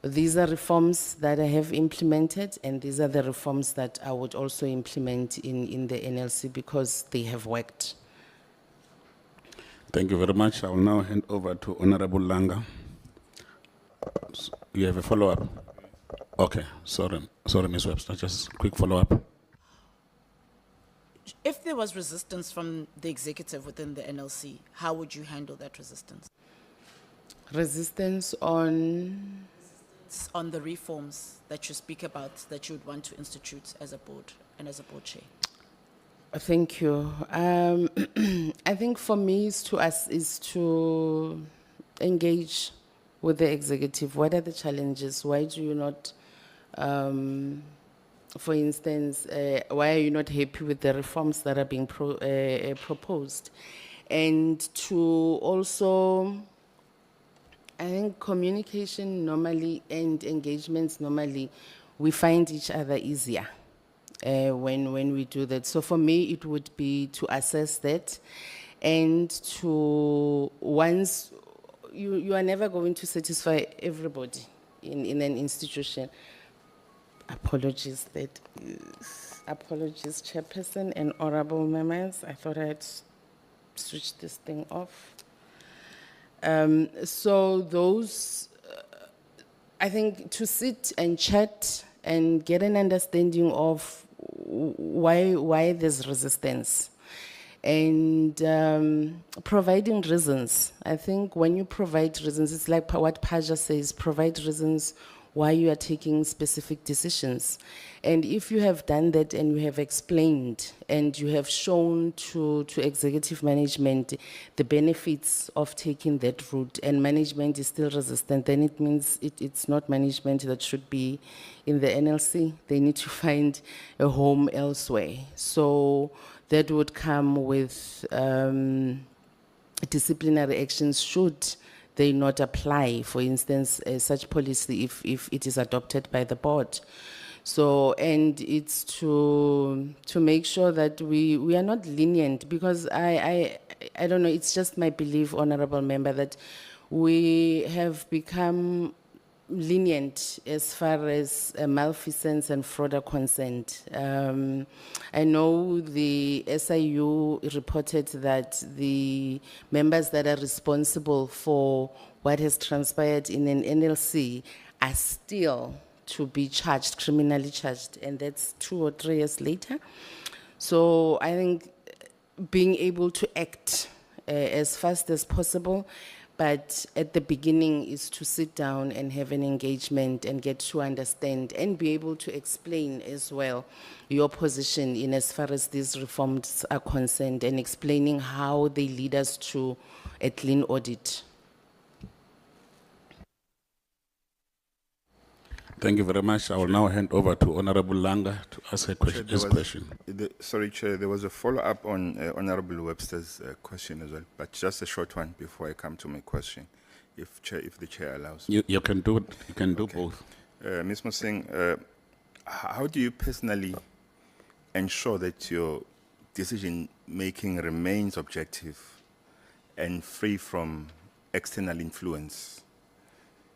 these are reforms that I have implemented, and these are the reforms that I would also implement in the NLC, because they have worked. Thank you very much. I will now hand over to Honorable Langa. You have a follow-up? Okay, sorry, Ms. Webster, just a quick follow-up. If there was resistance from the executive within the NLC, how would you handle that resistance? Resistance on... It's on the reforms that you speak about that you would want to institute as a board and as a board chair. Thank you. I think for me is to engage with the executive. What are the challenges? Why do you not, for instance, why are you not happy with the reforms that are being proposed? And to also, I think communication normally and engagements normally, we find each other easier when we do that. So for me, it would be to assess that and to, once, you are never going to satisfy everybody in an institution. Apologies, apologies, Chairperson and honorable members. I thought I had switched this thing off. So those, I think to sit and chat and get an understanding of why there's resistance and providing reasons. I think when you provide reasons, it's like what Paja says, provide reasons why you are taking specific decisions. And if you have done that and you have explained and you have shown to executive management the benefits of taking that route and management is still resistant, then it means it's not management that should be in the NLC. They need to find a home elsewhere. So that would come with disciplinary actions should they not apply, for instance, such policy if it is adopted by the board. So, and it's to make sure that we are not lenient, because I don't know, it's just my belief, honorable member, that we have become lenient as far as malfeasance and fraud are concerned. I know the SIU reported that the members that are responsible for what has transpired in an NLC are still to be charged, criminally charged, and that's 2 or 3 years later. So I think being able to act as fast as possible, but at the beginning is to sit down and have an engagement and get to understand and be able to explain as well your position in as far as these reforms are concerned and explaining how they lead us to a clean audit. Thank you very much. I will now hand over to Honorable Langa to ask his question. Sorry, Chair, there was a follow-up on Honorable Webster's question as well, but just a short one before I come to my question, if the Chair allows. You can do both. Ms. Mosing, how do you personally ensure that your decision-making remains objective and free from external influence,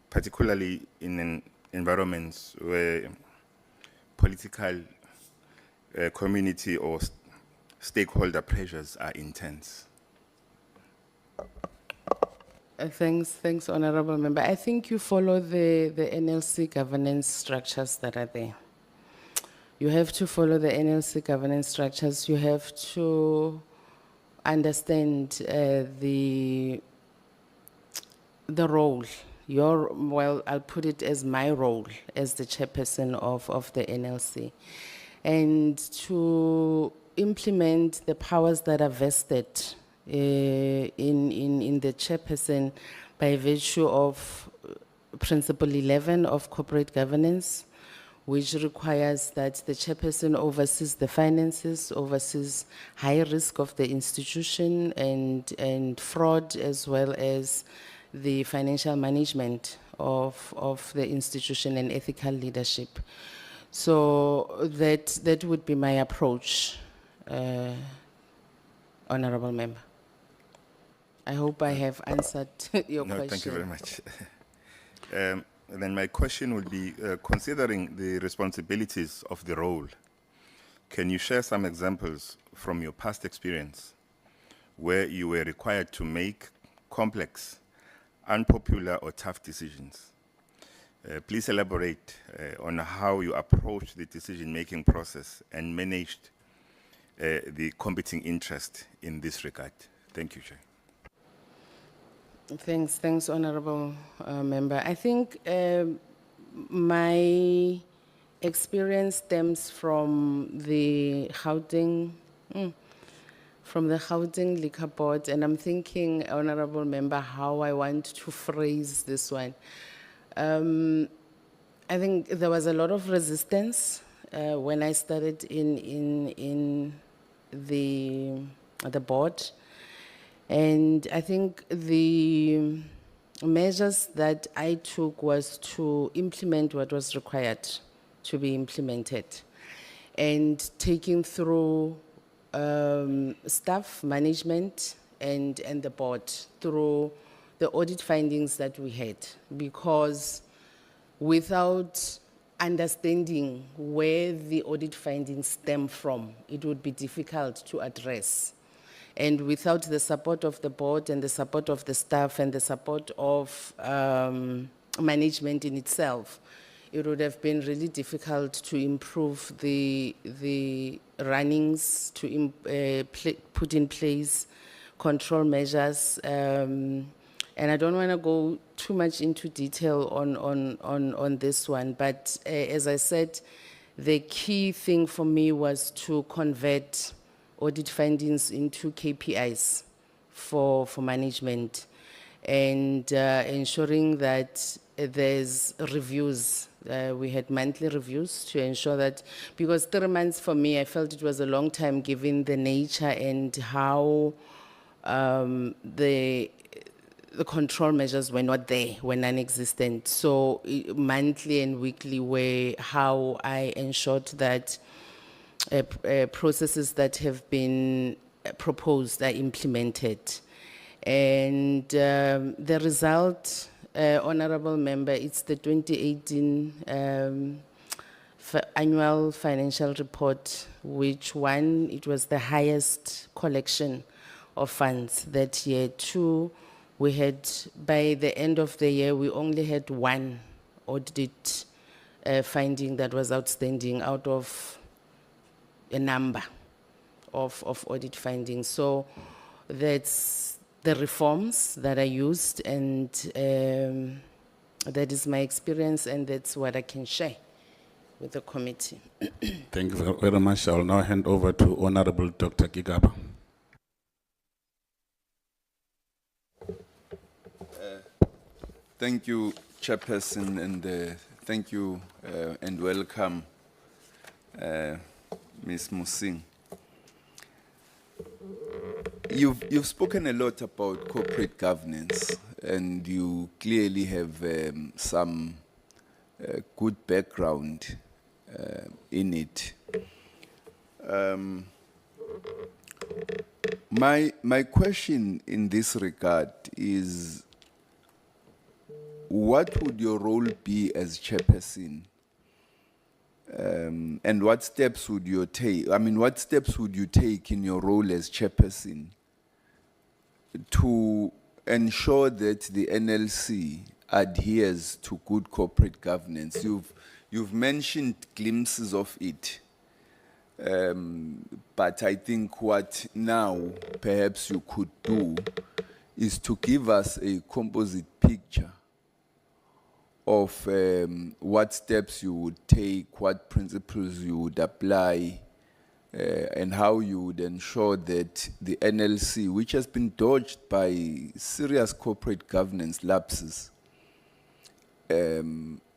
particularly in environments where political community or stakeholder pressures are intense? Thanks, honorable member. I think you follow the NLC governance structures that are there. You have to follow the NLC governance structures. You have to understand the role. Well, I'll put it as my role as the chairperson of the NLC, and to implement the powers that are vested in the chairperson by virtue of Principle 11 of corporate governance, which requires that the chairperson oversees the finances, oversees high risk of the institution and fraud, as well as the financial management of the institution and ethical leadership. So that would be my approach, honorable member. I hope I have answered your question. Thank you very much. Then my question would be, considering the responsibilities of the role, can you share some examples from your past experience where you were required to make complex, unpopular or tough decisions? Please elaborate on how you approached the decision-making process and managed the competing interest in this regard. Thank you, Chair. Thanks, Honorable Member. I think my experience stems from the Gauteng Liquor Board, and I'm thinking, Honorable Member, how I want to phrase this one. I think there was a lot of resistance when I started in the board. And I think the measures that I took was to implement what was required to be implemented, and taking through staff, management, and the board through the audit findings that we had, because without understanding where the audit findings stem from, it would be difficult to address. And without the support of the board and the support of the staff and the support of management in itself, it would have been really difficult to improve the runnings, to put in place control measures. And I don't want to go too much into detail on this one, but as I said, the key thing for me was to convert audit findings into KPIs for management, and ensuring that there's reviews. We had monthly reviews to ensure that, because 3 months for me, I felt it was a long time given the nature and how the control measures were not there, were non-existent. So monthly and weekly were how I ensured that processes that have been proposed are implemented. And the result, Honorable Member, it's the 2018 annual financial report, which one, it was the highest collection of funds that year. 2, we had, by the end of the year, we only had 1 audit finding that was outstanding out of a number of audit findings. So that's the reforms that I used, and that is my experience, and that's what I can share with the committee. Thank you very much. I'll now hand over to Honorable Dr. Gigaba. Thank you, Chairperson, and thank you and welcome, Ms. Musing. You've spoken a lot about corporate governance, and you clearly have some good background in it. My question in this regard is, what would your role be as chairperson? And what steps would you take? I mean, what steps would you take in your role as chairperson to ensure that the NLC adheres to good corporate governance? You've mentioned glimpses of it, but I think what now perhaps you could do is to give us a composite picture of what steps you would take, what principles you would apply, and how you would ensure that the NLC, which has been dogged by serious corporate governance lapses,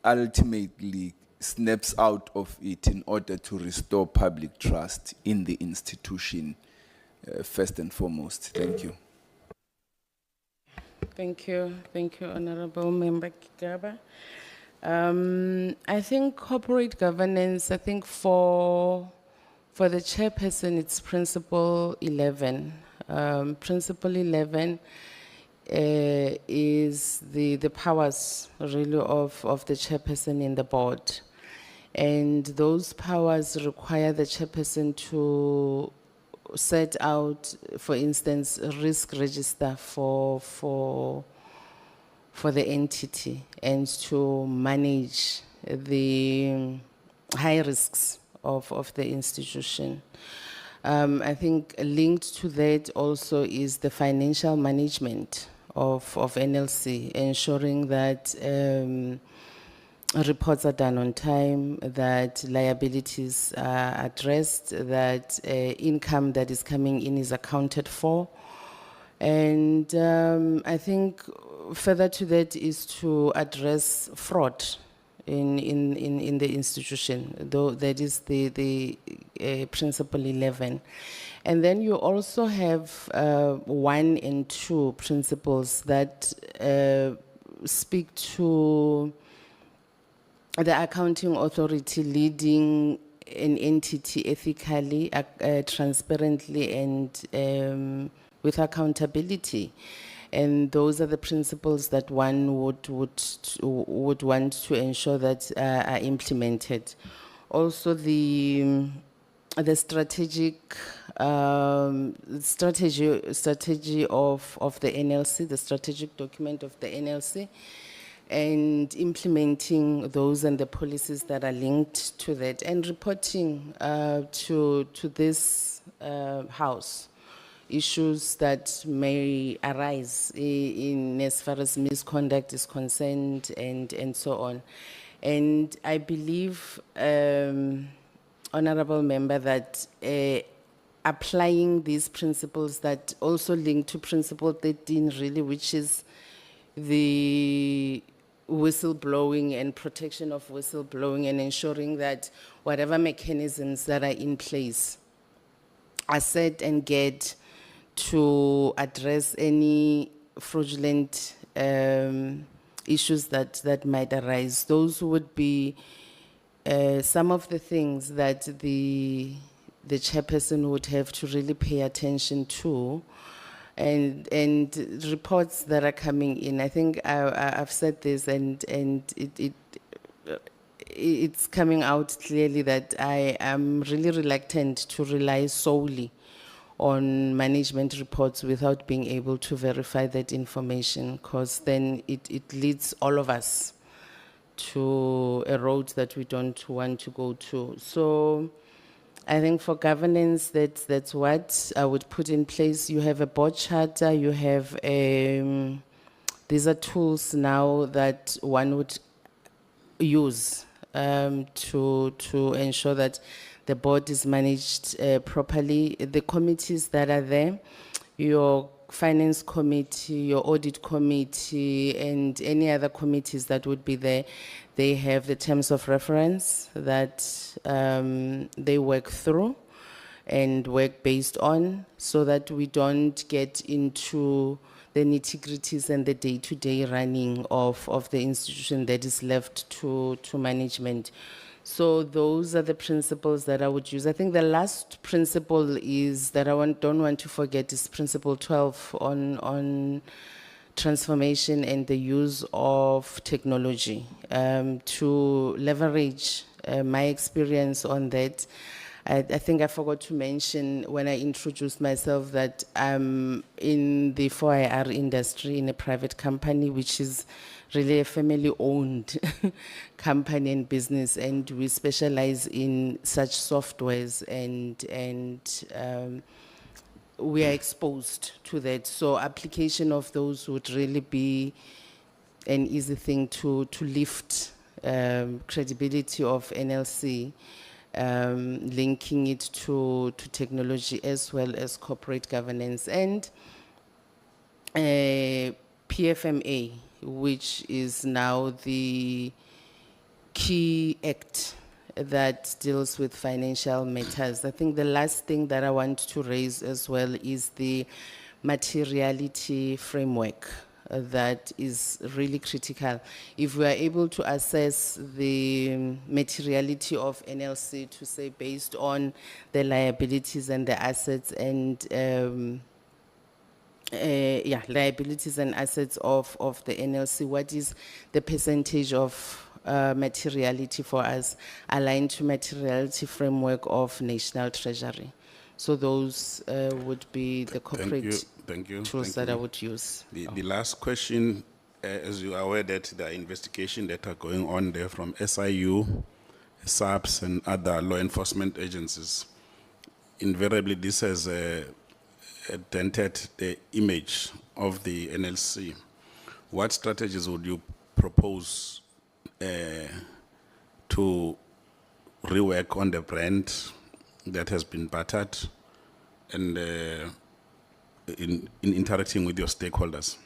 ultimately snaps out of it in order to restore public trust in the institution, first and foremost. Thank you. Thank you, Honorable Member Gigaba. I think corporate governance, I think for the chairperson, it's Principle 11. Principle 11 is the powers really of the chairperson in the board. And those powers require the chairperson to set out, for instance, a risk register for the entity, and to manage the high risks of the institution. I think linked to that also is the financial management of NLC, ensuring that reports are done on time, that liabilities are addressed, that income that is coming in is accounted for. And I think further to that is to address fraud in the institution, though that is the principle 11. And then you also have 1 and 2 principles that speak to the accounting authority leading an entity ethically, transparently, and with accountability. And those are the principles that one would want to ensure that are implemented. Also, the strategic strategy of the NLC, the strategic document of the NLC, and implementing those and the policies that are linked to that, and reporting to this House issues that may arise in as far as misconduct is concerned, and so on. And I believe, Honorable Member, that applying these principles that also link to Principle 13, really, which is the whistleblowing and protection of whistleblowing, and ensuring that whatever mechanisms that are in place are set and get to address any fraudulent issues that might arise. Those would be some of the things that the chairperson would have to really pay attention to, and reports that are coming in. I think I've said this, and it's coming out clearly that I am really reluctant to rely solely on management reports without being able to verify that information, because then it leads all of us to a road that we don't want to go to. So I think for governance, that's what I would put in place. You have a board charter, you have these are tools now that one would use to ensure that the board is managed properly. The committees that are there, your finance committee, your audit committee, and any other committees that would be there, they have the terms of reference that they work through and work based on, so that we don't get into the nitty-gritties and the day-to-day running of the institution that is left to management. So those are the principles that I would use. I think the last principle is that I don't want to forget is Principle 12 on transformation and the use of technology, to leverage my experience on that. I think I forgot to mention when I introduced myself that I'm in the 4IR industry in a private company, which is really a family-owned company and business, and we specialize in such softwares, and we are exposed to that. So application of those would really be an easy thing to lift credibility of NLC, linking it to technology as well as corporate governance, and PFMA, which is now the key act that deals with financial matters. I think the last thing that I want to raise as well is the materiality framework that is really critical. If we are able to assess the materiality of NLC, to say based on the liabilities and the assets, and liabilities and assets of the NLC, what is the percentage of materiality for us aligned to materiality framework of National Treasury? So those would be the corporate tools that I would use. The last question, as you are aware that there are investigations that are going on there from SIU, SAPS, and other law enforcement agencies. Invariably, this has dented the image of the NLC, what strategies would you propose to rework on the brand that has been battered and in interacting with your stakeholders?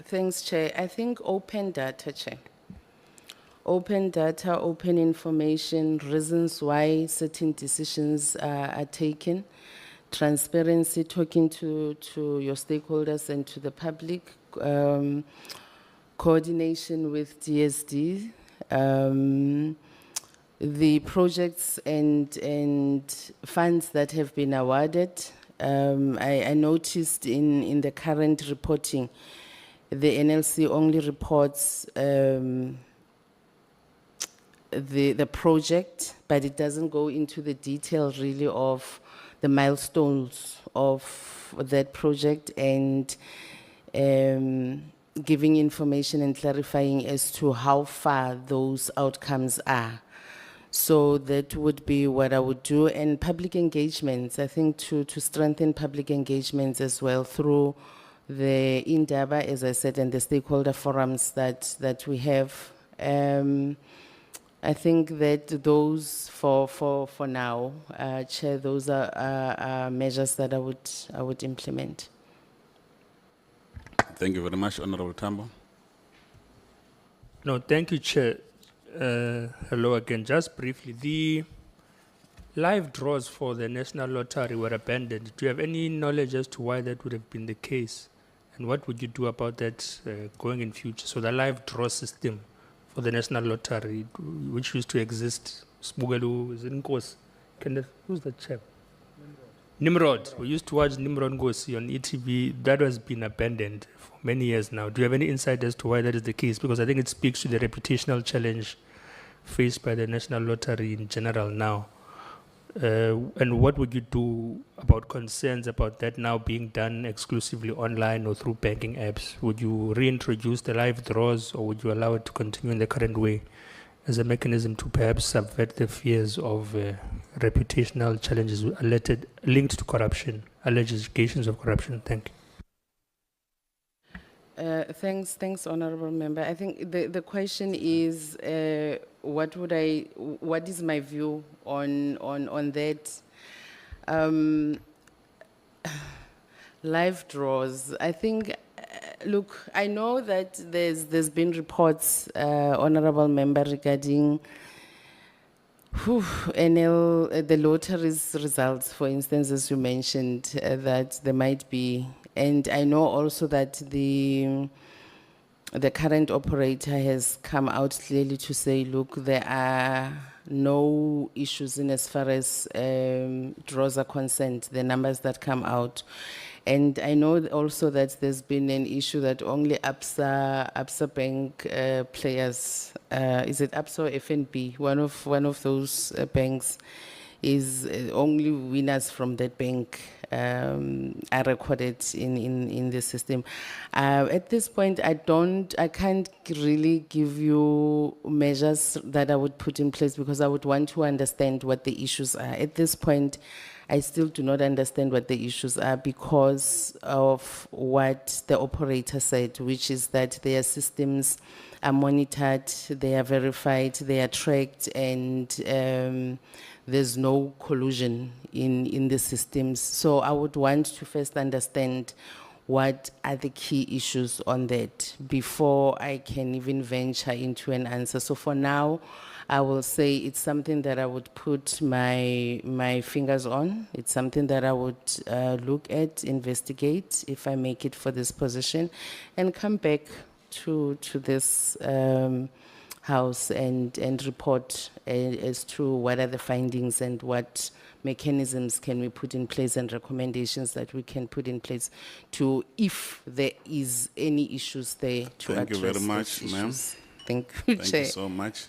Thanks, Chair. I think open data, Chair. Open data, open information, reasons why certain decisions are taken, transparency, talking to your stakeholders and to the public, coordination with DSD, the projects and funds that have been awarded. I noticed in the current reporting, the NLC only reports the project, but it doesn't go into the detail really of the milestones of that project and giving information and clarifying as to how far those outcomes are. So that would be what I would do. And public engagements, I think to strengthen public engagements as well through the Indaba, as I said, and the stakeholder forums that we have. I think that those for now, Chair, those are measures that I would implement. Thank you very much, Honorable Tambo. No, thank you, Chair. Hello again. Just briefly, the live draws for the National Lottery were abandoned. Do you have any knowledge as to why that would have been the case? And what would you do about that going in future? So the live draw system for the National Lottery, which used to exist, Smugelu, is it Nkosi? Who's the chap? Nimrod. We used to watch Nimrod Ngosi on ETV. That has been abandoned for many years now. Do you have any insight as to why that is the case? Because I think it speaks to the reputational challenge faced by the National Lottery in general now. And what would you do about concerns about that now being done exclusively online or through banking apps? Would you reintroduce the live draws, or would you allow it to continue in the current way as a mechanism to perhaps subvert the fears of reputational challenges linked to corruption, allegations of corruption? Thank you. Thanks, Honorable Member. I think the question is, what is my view on that? Live draws. I think, look, I know that there's been reports, Honorable Member, regarding the lottery's results, for instance, as you mentioned, that there might be. And I know also that the current operator has come out clearly to say, look, there are no issues in as far as draws are concerned, the numbers that come out. And I know also that there's been an issue that only ABSA Bank players, is it ABSA or FNB? One of those banks is only winners from that bank are recorded in the system. At this point, I can't really give you measures that I would put in place because I would want to understand what the issues are. At this point, I still do not understand what the issues are because of what the operator said, which is that their systems are monitored, they are verified, they are tracked, and there's no collusion in the systems. So I would want to first understand what are the key issues on that before I can even venture into an answer. So for now, I will say it's something that I would put my fingers on. It's something that I would look at, investigate if I make it for this position, and come back to this House and report as to what are the findings and what mechanisms can we put in place and recommendations that we can put in place to, if there is any issues there, to Thank you address very much, those ma'am. issues. Thank you, Thank Chair. you so much.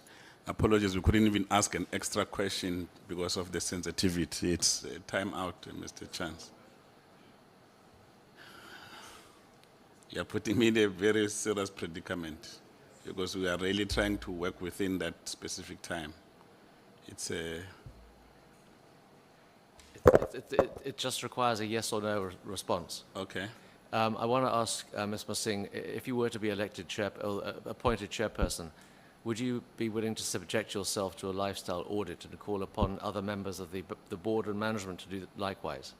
Apologies, we couldn't even ask an extra question because of the sensitivity. It's time out, Mr. Chance. You're putting me in a very serious predicament because we are really trying to work within that specific time. It's it just requires a yes or no response. Okay. I want to ask Ms. Masing, if you were to be elected appointed chairperson, would you be willing to subject yourself to a lifestyle audit and call upon other members of the board and management to do likewise?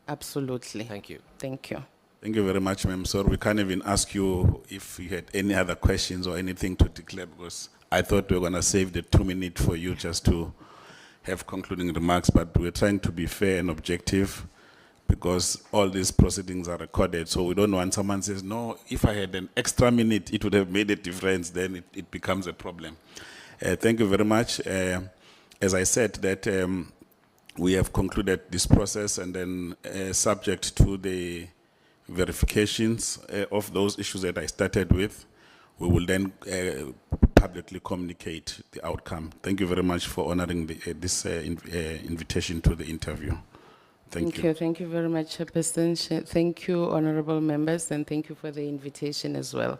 Absolutely. Thank you. Thank you. Thank you very much, ma'am. So we can't even ask you if you had any other questions or anything to declare, because I thought we were going to save the 2 minutes for you just to have concluding remarks, but we're trying to be fair and objective, because all these proceedings are recorded. So we don't want someone says, no, if I had an extra minute, it would have made a difference, then it becomes a problem. Thank you very much. As I said, that we have concluded this process, and then subject to the verifications of those issues that I started with, we will then publicly communicate the outcome. Thank you very much for honoring this invitation to the interview. Thank you. Thank you very much, Chairperson. Thank you, honorable members, and thank you for the invitation as well.